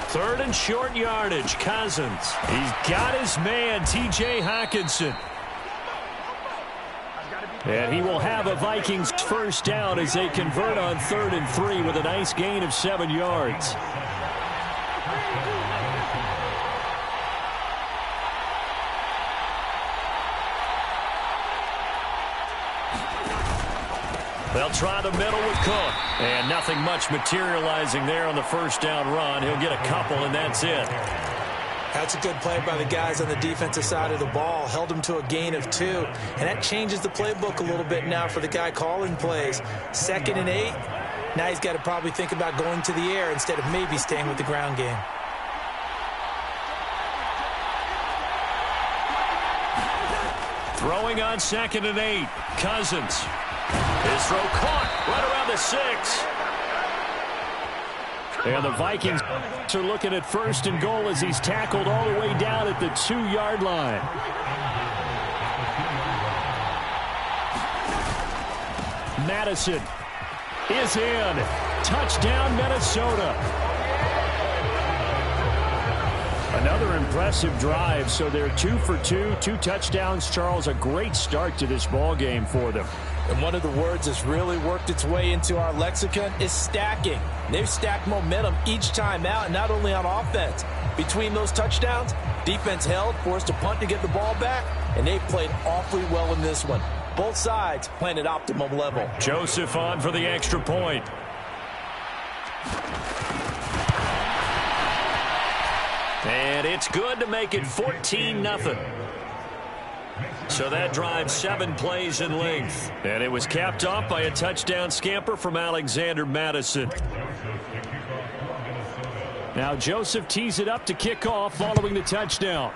Third and short yardage. Cousins. He's got his man, T.J. Hockenson. And he will have a Vikings first down as they convert on 3rd and 3 with a nice gain of 7 yards. They'll try the middle with Cook. And nothing much materializing there on the first down run. He'll get a couple, and that's it.
That's a good play by the guys on the defensive side of the ball. Held him to a gain of 2. And that changes the playbook a little bit now for the guy calling plays. 2nd and 8. Now he's got to probably think about going to the air instead of maybe staying with the ground game.
Throwing on 2nd and 8. Cousins. His throw caught right around the 6. And the Vikings are looking at 1st and goal as he's tackled all the way down at the 2-yard line. Madison is in. Touchdown, Minnesota. Another impressive drive, so they're 2 for 2, 2 touchdowns. Charles, a great start to this ball game for them.
And one of the words that's really worked its way into our lexicon is stacking. They've stacked momentum each time out, and not only on offense. Between those touchdowns, defense held, forced a punt to get the ball back, and they've played awfully well in this one. Both sides playing at optimum level.
Joseph on for the extra point. And it's good to make it 14-0. So that drives 7 plays in length. And it was capped off by a touchdown scamper from Alexander Madison. Now Joseph tees it up to kick off following the touchdown.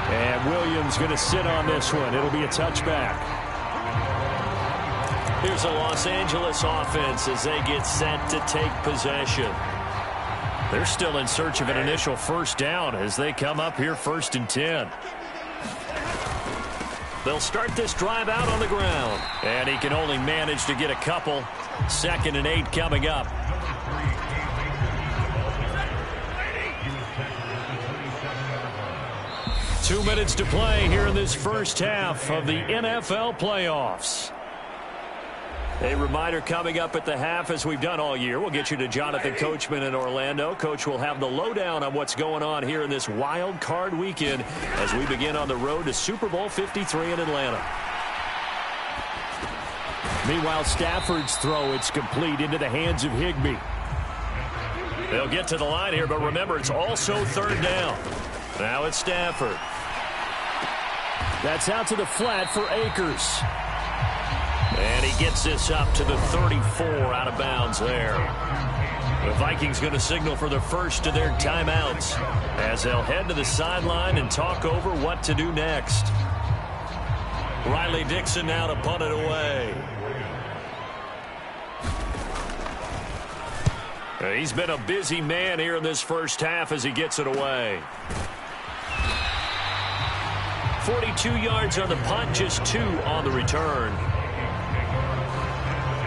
And Williams going to sit on this one. It'll be a touchback. Here's a Los Angeles offense as they get set to take possession. They're still in search of an initial first down as they come up here 1st and 10. They'll start this drive out on the ground. And he can only manage to get a couple. 2nd and 8 coming up. Two minutes to play here in this first half of the NFL playoffs. A reminder coming up at the half, as we've done all year. We'll get you to Jonathan Coachman in Orlando. Coach will have the lowdown on what's going on here in this wild card weekend as we begin on the road to Super Bowl 53 in Atlanta. Meanwhile, Stafford's throw, it's complete into the hands of Higbee. They'll get to the line here, but remember, it's also 3rd down. Now it's Stafford. That's out to the flat for Akers. And he gets this up to the 34 out of bounds there. The Vikings going to signal for the first of their timeouts as they'll head to the sideline and talk over what to do next. Riley Dixon now to punt it away. He's been a busy man here in this first half as he gets it away. 42 yards on the punt, just 2 on the return.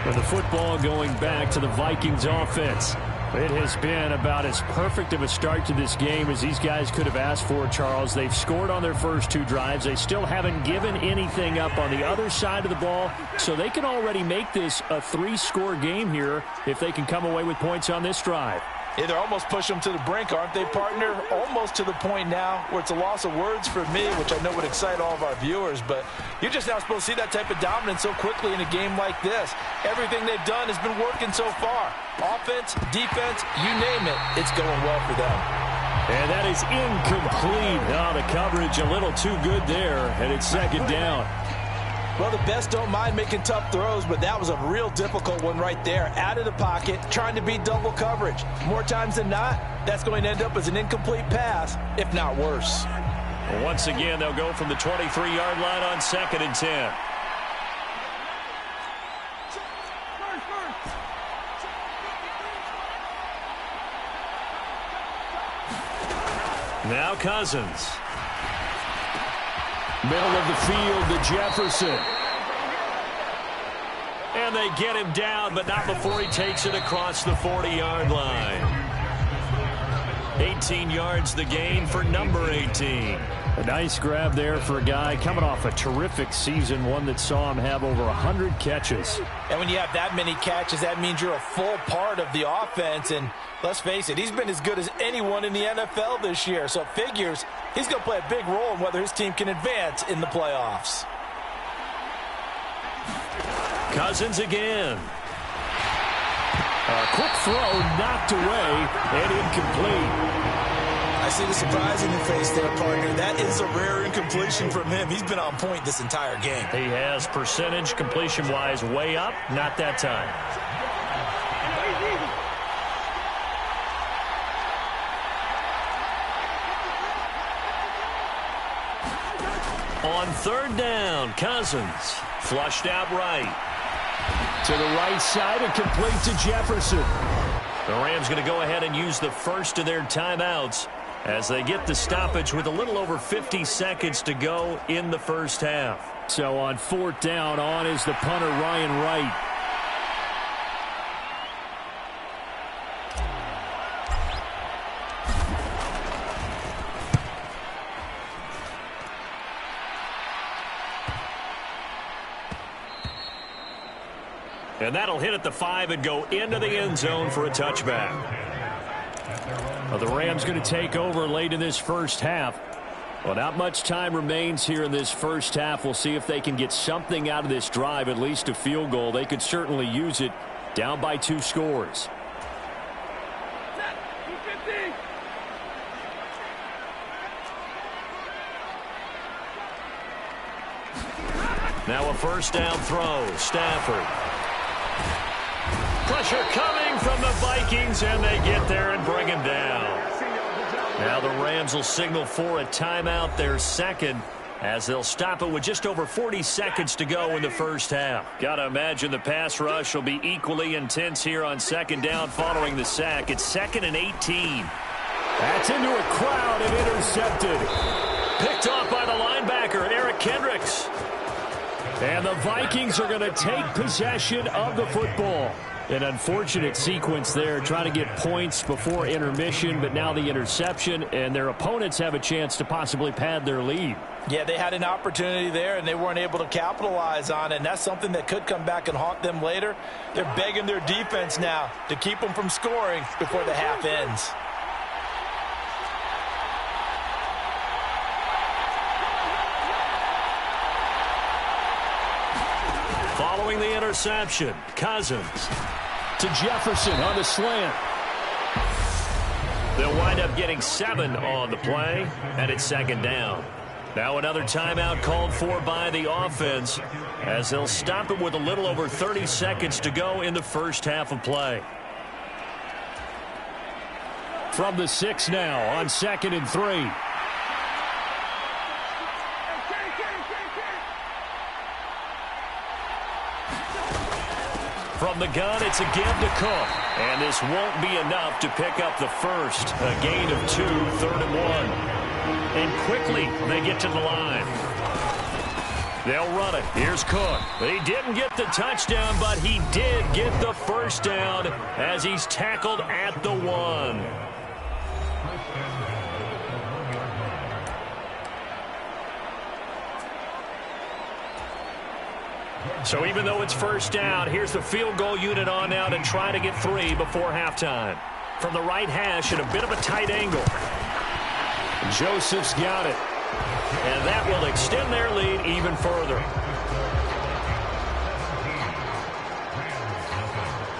And the football going back to the Vikings offense. It has been about as perfect of a start to this game as these guys could have asked for, Charles. They've scored on their first 2 drives. They still haven't given anything up on the other side of the ball, so they can already make this a 3-score game here if they can come away with points on this drive.
Yeah, they're almost pushing them to the brink, aren't they, partner? Almost to the point now where it's a loss of words for me, which I know would excite all of our viewers, but you're just now supposed to see that type of dominance so quickly in a game like this. Everything they've done has been working so far. Offense, defense, you name it, it's going well for them.
And that is incomplete. Now the coverage a little too good there, and it's second down.
Well, the best don't mind making tough throws, but that was a real difficult one right there. Out of the pocket, trying to beat double coverage. More times than not, that's going to end up as an incomplete pass, if not worse.
Well, once again, they'll go from the 23-yard line on 2nd and 10. Now Cousins. Middle of the field to Jefferson. And they get him down, but not before he takes it across the 40-yard line. 18 yards the gain for number 18. A nice grab there for a guy coming off a terrific season, one that saw him have over 100 catches.
And when you have that many catches, that means you're a full part of the offense. And let's face it, he's been as good as anyone in the NFL this year. So it figures he's going to play a big role in whether his team can advance in the playoffs.
Cousins again. A quick throw knocked away and incomplete.
I see the surprise in your face there, partner. That is a rare incompletion from him. He's been on point this entire game.
He has percentage completion-wise way up. Not that time. On 3rd down, Cousins flushed out right. To the right side and complete to Jefferson. The Rams going to go ahead and use the first of their timeouts as they get the stoppage with a little over 50 seconds to go in the first half. So on 4th down, on is the punter, Ryan Wright. And that'll hit at the 5 and go into the end zone for a touchback. Well, the Rams going to take over late in this first half. Well, not much time remains here in this first half. We'll see if they can get something out of this drive, at least a field goal. They could certainly use it down by 2 scores. Now a first down throw. Stafford. Pressure coming from the Vikings, and they get there and bring him down. Now the Rams will signal for a timeout, their second, as they'll stop it with just over 40 seconds to go in the first half. Got to imagine the pass rush will be equally intense here on 2nd down following the sack. It's 2nd and 18. That's into a crowd and intercepted. Picked off by the linebacker, Eric Kendricks. And the Vikings are going to take possession of the football. An unfortunate sequence there, trying to get points before intermission, but now the interception, and their opponents have a chance to possibly pad their lead.
Yeah, they had an opportunity there, and they weren't able to capitalize on it, and that's something that could come back and haunt them later. They're begging their defense now to keep them from scoring before the half ends.
Following the interception, Cousins to Jefferson on the slant. They'll wind up getting 7 on the play, and it's 2nd down. Now another timeout called for by the offense as they'll stop it with a little over 30 seconds to go in the first half of play. From the 6 now on 2nd and 3. From the gun, it's a give to Cook. And this won't be enough to pick up the first. A gain of 2, 3rd and 1. And quickly, they get to the line. They'll run it. Here's Cook. He didn't get the touchdown, but he did get the first down as he's tackled at the 1. So even though it's first down, here's the field goal unit on now to try to get 3 before halftime. from the right hash at a bit of a tight angle. Joseph's got it. And that will extend their lead even further.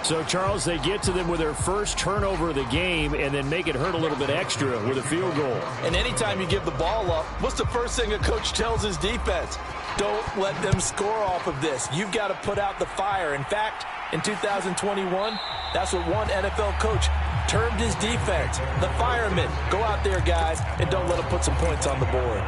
So, Charles, they get to them with their first turnover of the game and then make it hurt a little bit extra with a field goal.
And anytime you give the ball up, what's the first thing a coach tells his defense? Don't let them score off of this. You've got to put out the fire. In fact, in 2021, that's what one NFL coach termed his defense. The firemen. Go out there, guys, and don't let them put some points on the board.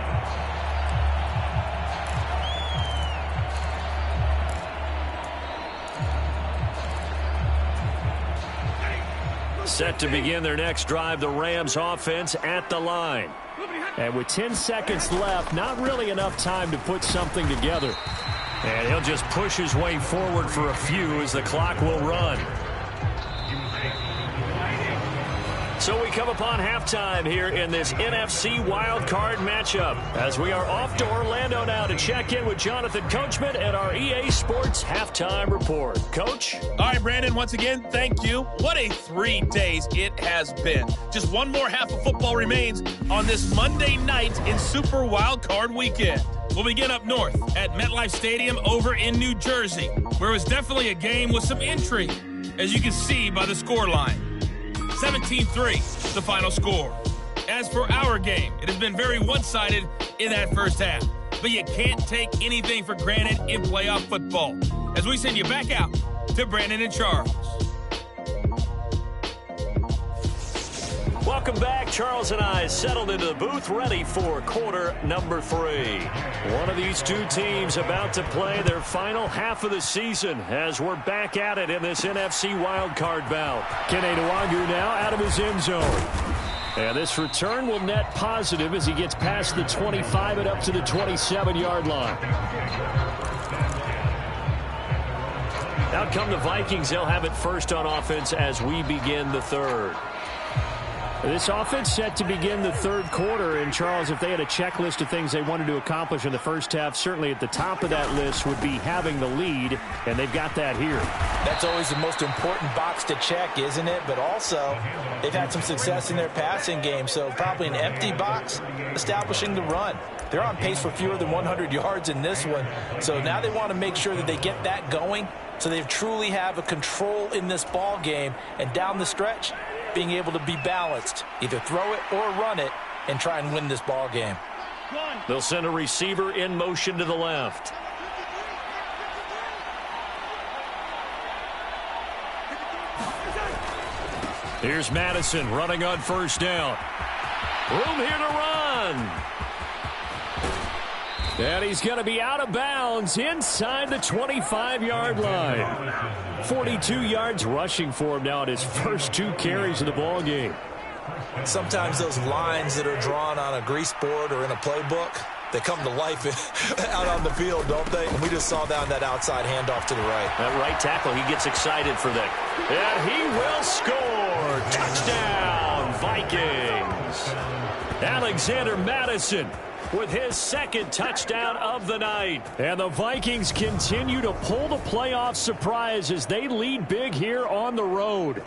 Set to begin their next drive, the Rams offense at the line. And with 10 seconds left, not really enough time to put something together. And he'll just push his way forward for a few as the clock will run. So we come upon halftime here in this NFC wildcard matchup as we are off to Orlando now to check in with Jonathan Coachman at our EA Sports Halftime Report. Coach?
All right, Brandon, once again, thank you. What a 3 days it has been. Just one more half of football remains on this Monday night in Super Wildcard Weekend. We'll begin up north at MetLife Stadium over in New Jersey, where it was definitely a game with some intrigue, as you can see by the scoreline. 17-3, the final score. As for our game, it has been very one-sided in that first half. But you can't take anything for granted in playoff football. As we send you back out to Brandon and Charles.
Welcome back. Charles and I settled into the booth, ready for quarter number 3. One of these two teams about to play their final half of the season as we're back at it in this NFC wildcard bout. Kene Nwangwu now out of his end zone. And this return will net positive as he gets past the 25 and up to the 27-yard line. Out come the Vikings. They'll have it first on offense as we begin the third. This offense set to begin the third quarter. And, Charles, if they had a checklist of things they wanted to accomplish in the first half, certainly at the top of that list would be having the lead, and they've got that here.
That's always the most important box to check, isn't it? But also, they've had some success in their passing game, so probably an empty box establishing the run. They're on pace for fewer than 100 yards in this one, so now they want to make sure that they get that going so they truly have a control in this ball game, and down the stretch, being able to be balanced, either throw it or run it, and try and win this ball game.
They'll send a receiver in motion to the left. Here's Madison running on first down. Room here to run. And he's going to be out of bounds inside the 25-yard line. 42 yards rushing for him now at his first 2 carries of the ball game.
Sometimes those lines that are drawn on a grease board or in a playbook, they come to life out on the field, don't they? And we just saw down that outside handoff to the right.
That right tackle, he gets excited for that. And he will score. Touchdown, Vikings. Alexander Madison with his second touchdown of the night. And the Vikings continue to pull the playoff surprise as they lead big here on the road.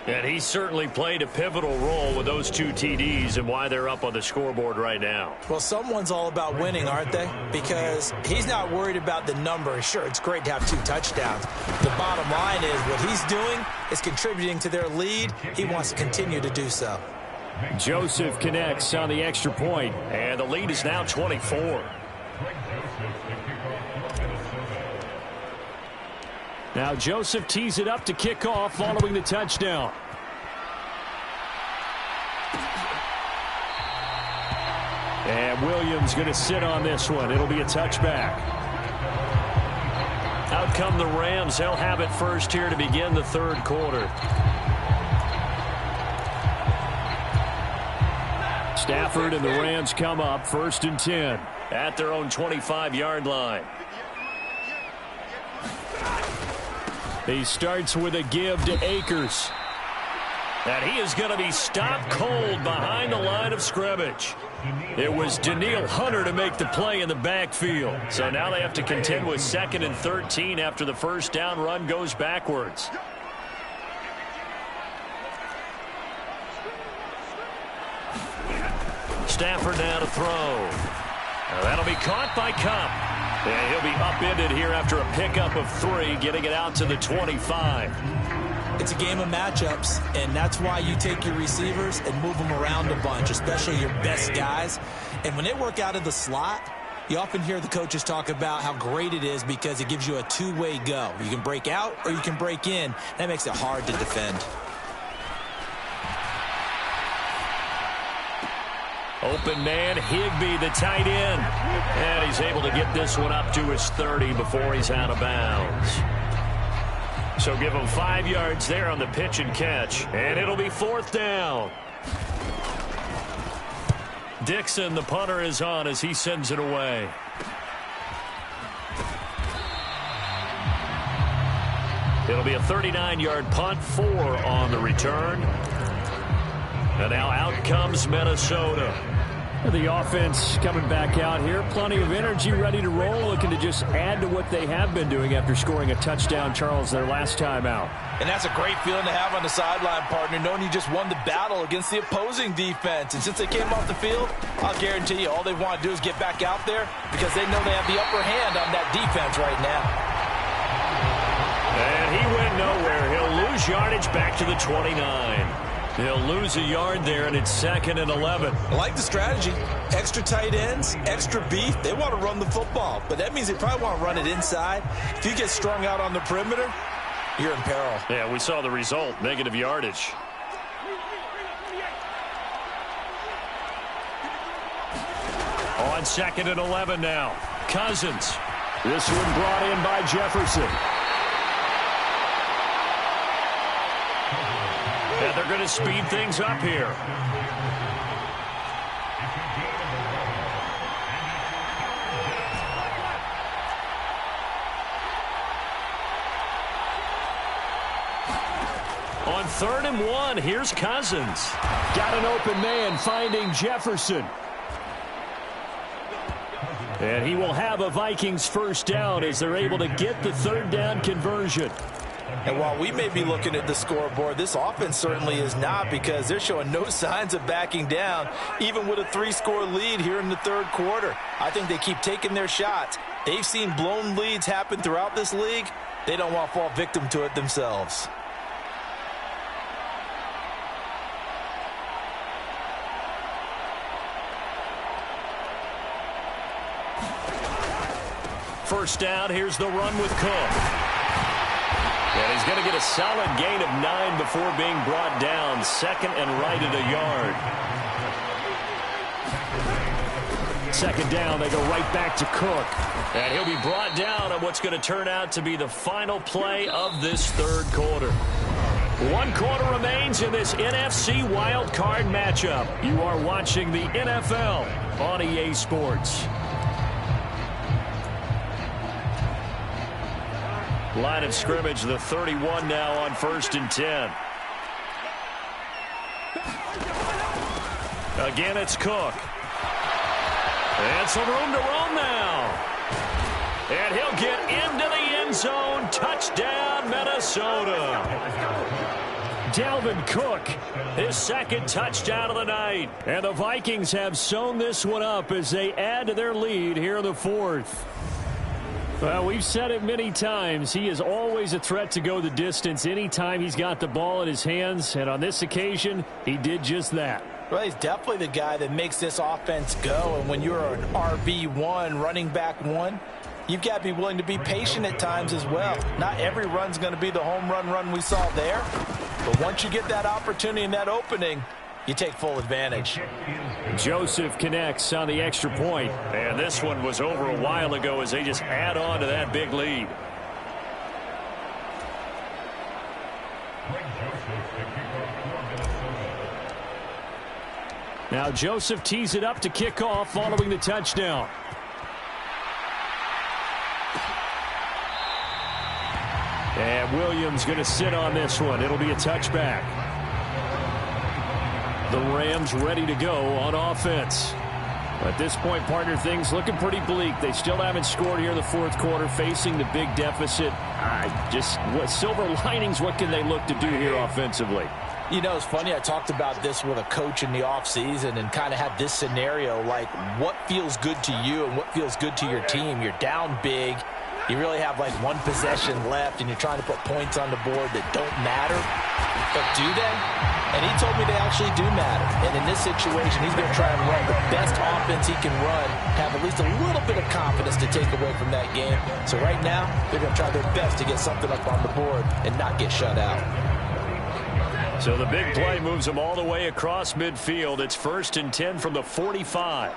And he certainly played a pivotal role with those 2 TDs and why they're up on the scoreboard right now.
Well, someone's all about winning, aren't they? Because he's not worried about the number. Sure, it's great to have 2 touchdowns. The bottom line is what he's doing is contributing to their lead. He wants to continue to do so.
Joseph connects on the extra point, and the lead is now 24. Now Joseph tees it up to kick off following the touchdown. And Williams going to sit on this one. It'll be a touchback. Out come the Rams. They'll have it first here to begin the third quarter. Stafford and the Rams come up 1st and 10 at their own 25-yard line. He starts with a give to Akers. And he is going to be stopped cold behind the line of scrimmage. It was Danielle Hunter to make the play in the backfield. So now they have to contend with 2nd and 13 after the first down run goes backwards. Stafford now to throw. That'll be caught by Kupp. And he'll be upended here after a pickup of 3, getting it out to the 25.
It's a game of matchups, and that's why you take your receivers and move them around a bunch, especially your best guys. And when they work out of the slot, you often hear the coaches talk about how great it is because it gives you a two-way go. You can break out or you can break in. That makes it hard to defend.
Open man, Higbee, the tight end. And he's able to get this one up to his 30 before he's out of bounds. So give him 5 yards there on the pitch and catch. And it'll be 4th down. Dixon, the punter, is on as he sends it away. It'll be a 39-yard punt, 4 on the return. And now out comes Minnesota.
The offense coming back out here. Plenty of energy, ready to roll, looking to just add to what they have been doing after scoring a touchdown, Charles, their last time out.
And that's a great feeling to have on the sideline, partner, knowing you just won the battle against the opposing defense. And since they came off the field, I'll guarantee you all they want to do is get back out there because they know they have the upper hand on that defense right now.
And he went nowhere. He'll lose yardage back to the 29. He'll lose a yard there, and it's 2nd and 11.
I like the strategy. Extra tight ends, extra beef. They want to run the football, but that means they probably want to run it inside. If you get strung out on the perimeter, you're in peril.
Yeah, we saw the result, negative yardage. On 2nd and 11 now. Cousins.
This one brought in by Jefferson.
And they're going to speed things up here. On 3rd and 1, here's Cousins.
Got an open man finding Jefferson. And he will have a Vikings first down as they're able to get the 3rd down conversion.
And while we may be looking at the scoreboard, this offense certainly is not because they're showing no signs of backing down, even with a 3-score lead here in the 3rd quarter. I think they keep taking their shots. They've seen blown leads happen throughout this league. They don't want to fall victim to it themselves.
First down, here's the run with Cook. And he's going to get a solid gain of 9 before being brought down. 2nd and right at a yard. 2nd down, they go right back to Cook. And he'll be brought down on what's going to turn out to be the final play of this 3rd quarter. 1 quarter remains in this NFC wildcard matchup. You are watching the NFL on EA Sports. Line of scrimmage, the 31 now on 1st and 10. Again, it's Cook. And some room to roam now. And he'll get into the end zone. Touchdown, Minnesota.
Dalvin Cook, his 2nd touchdown of the night. And the Vikings have sewn this one up as they add to their lead here in the 4th. Well, we've said it many times. He is always a threat to go the distance anytime he's got the ball in his hands. And on this occasion, he did just that.
Well, he's definitely the guy that makes this offense go. And when you're an RB1, running back 1, you've got to be willing to be patient at times as well. Not every run's going to be the home run we saw there. But once you get that opportunity and that opening, you take full advantage.
Joseph connects on the extra point.
And this one was over a while ago as they just add on to that big lead.
Now Joseph tees it up to kick off following the touchdown. And Williams going to sit on this one. It'll be a touchback. The Rams ready to go on offense. At this point, partner, things looking pretty bleak. They still haven't scored here in the 4th quarter, facing the big deficit. Just what silver linings, what can they look to do here offensively?
You know, it's funny, I talked about this with a coach in the offseason and kind of had this scenario, like what feels good to you and what feels good to your team. You're down big. You really have like one possession left, and you're trying to put points on the board that don't matter. But do they? And he told me they actually do matter. And in this situation, he's going to try and run the best offense he can run, have at least a little bit of confidence to take away from that game. So right now, they're going to try their best to get something up on the board and not get shut out.
So the big play moves them all the way across midfield. It's 1st and 10 from the 45.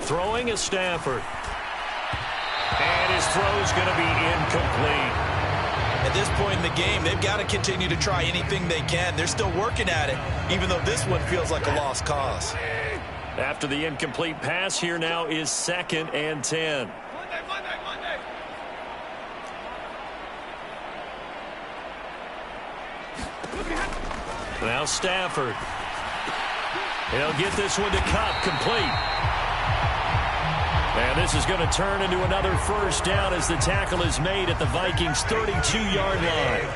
Throwing is Stafford. And his throw's going to be incomplete.
At this point in the game, they've got to continue to try anything they can. They're still working at it, even though this one feels like a lost cause.
After the incomplete pass, here now is 2nd and 10. Now Stafford. He'll get this one to Cup, complete. And this is going to turn into another 1st down as the tackle is made at the Vikings' 32-yard line.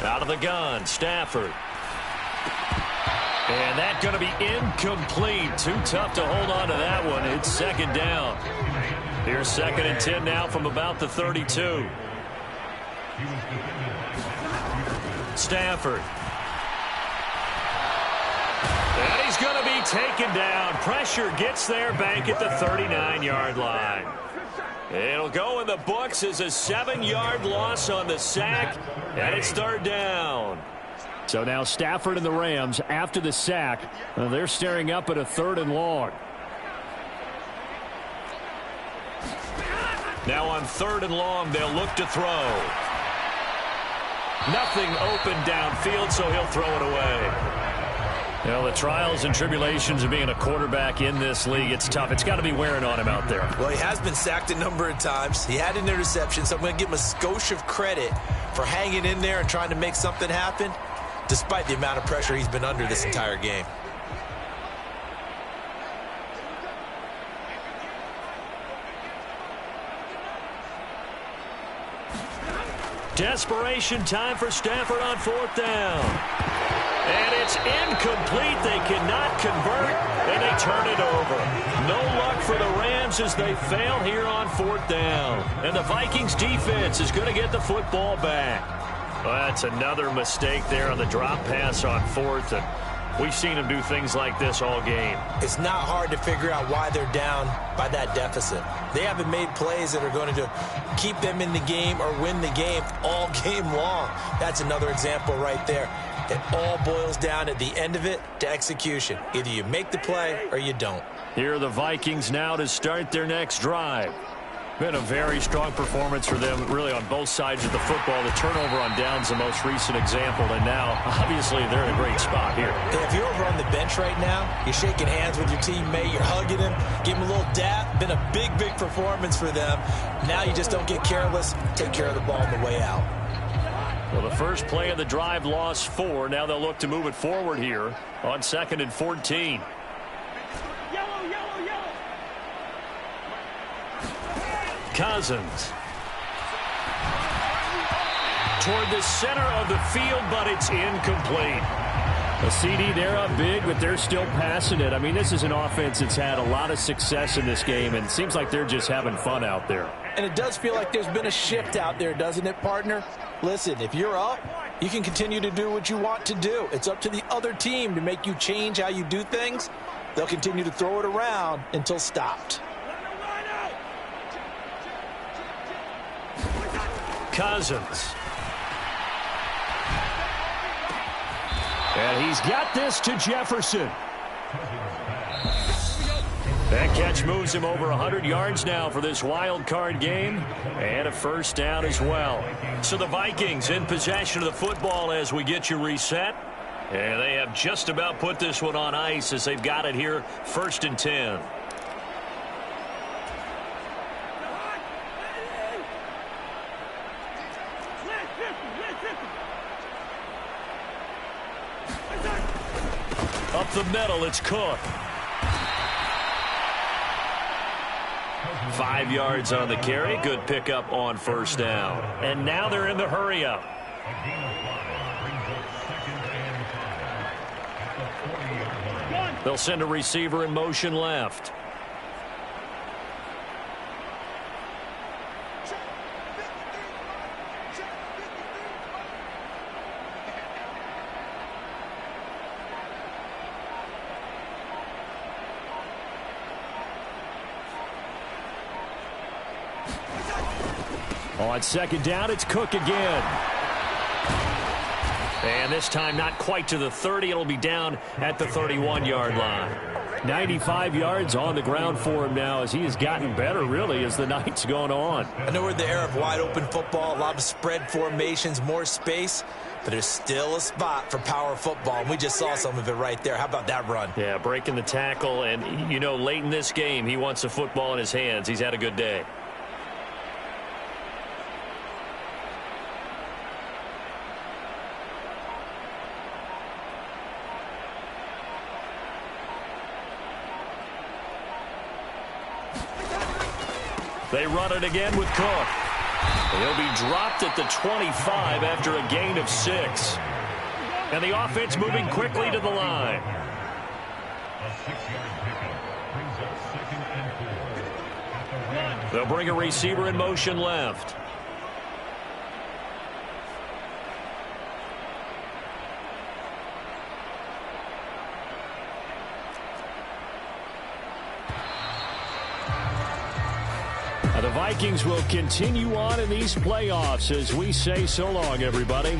Out of the gun, Stafford. And that's going to be incomplete. Too tough to hold on to that one. It's 2nd down. Here's 2nd and 10 now from about the 32. Stafford. And he's going to be taken down. Pressure gets there back at the 39-yard line. It'll go in the books as a 7-yard loss on the sack, and it's 3rd down. So now Stafford and the Rams, after the sack, they're staring up at a 3rd and long. Now on 3rd and long, they'll look to throw. Nothing open downfield, so he'll throw it away. You know, the trials and tribulations of being a quarterback in this league, it's tough. It's got to be wearing on him out there.
Well, he has been sacked a number of times. He had an interception, so I'm going to give him a skosh of credit for hanging in there and trying to make something happen, despite the amount of pressure he's been under this entire game.
Desperation time for Stafford on 4th down. And it's incomplete. They cannot convert, and they turn it over. No luck for the Rams as they fail here on 4th down. And the Vikings defense is going to get the football back. Well, that's another mistake there on the drop pass on 4th, and we've seen them do things like this all game.
It's not hard to figure out why they're down by that deficit. They haven't made plays that are going to keep them in the game or win the game all game long. That's another example right there. It all boils down at the end of it to execution. Either you make the play or you don't.
Here are the Vikings now to start their next drive. Been a very strong performance for them, really, on both sides of the football. The turnover on downs, the most recent example, and now, obviously, they're in a great spot here.
If you're over on the bench right now, you're shaking hands with your teammate, you're hugging him, give him a little dap. Been a big, big performance for them. Now you just don't get careless. Take care of the ball on the way out.
Well, the first play of the drive lost 4. Now they'll look to move it forward here on 2nd and 14. Cousins toward the center of the field, but it's incomplete. A CD, they're up big, but they're still passing it. I mean, this is an offense that's had a lot of success in this game, and it seems like they're just having fun out there.
And it does feel like there's been a shift out there, doesn't it, partner? Listen, if you're up, you can continue to do what you want to do. It's up to the other team to make you change how you do things. They'll continue to throw it around until stopped.
Cousins. And he's got this to Jefferson. That catch moves him over 100 yards now for this wild card game, and a 1st down as well. So the Vikings in possession of the football as we get you reset. And they have just about put this one on ice as they've got it here, 1st and 10.
Up the middle, it's Cook. 5 yards on the carry. Good pickup on first down. And now they're in the hurry-up. They'll send a receiver in motion left. On second down, it's Cook again. And this time not quite to the 30. It'll be down at the 31-yard line. 95 yards on the ground for him now as he has gotten better, really, as the night's gone on.
I know we're in the era of wide-open football, a lot of spread formations, more space, but there's still a spot for power football, and we just saw some of it right there. How about that run?
Yeah, breaking the tackle, and, you know, late in this game, he wants the football in his hands. He's had a good day. They run it again with Cook. He'll be dropped at the 25 after a gain of 6. And the offense moving quickly to the line. They'll bring a receiver in motion left. The Vikings will continue on in these playoffs as we say so long, everybody.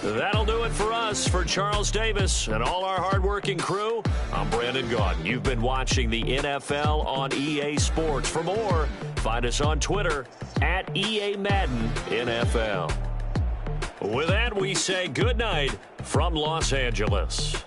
That'll do it for us. For Charles Davis and all our hardworking crew, I'm Brandon Gaudin. You've been watching the NFL on EA Sports. For more, find us on Twitter at EA Madden NFL. With that, we say good night from Los Angeles.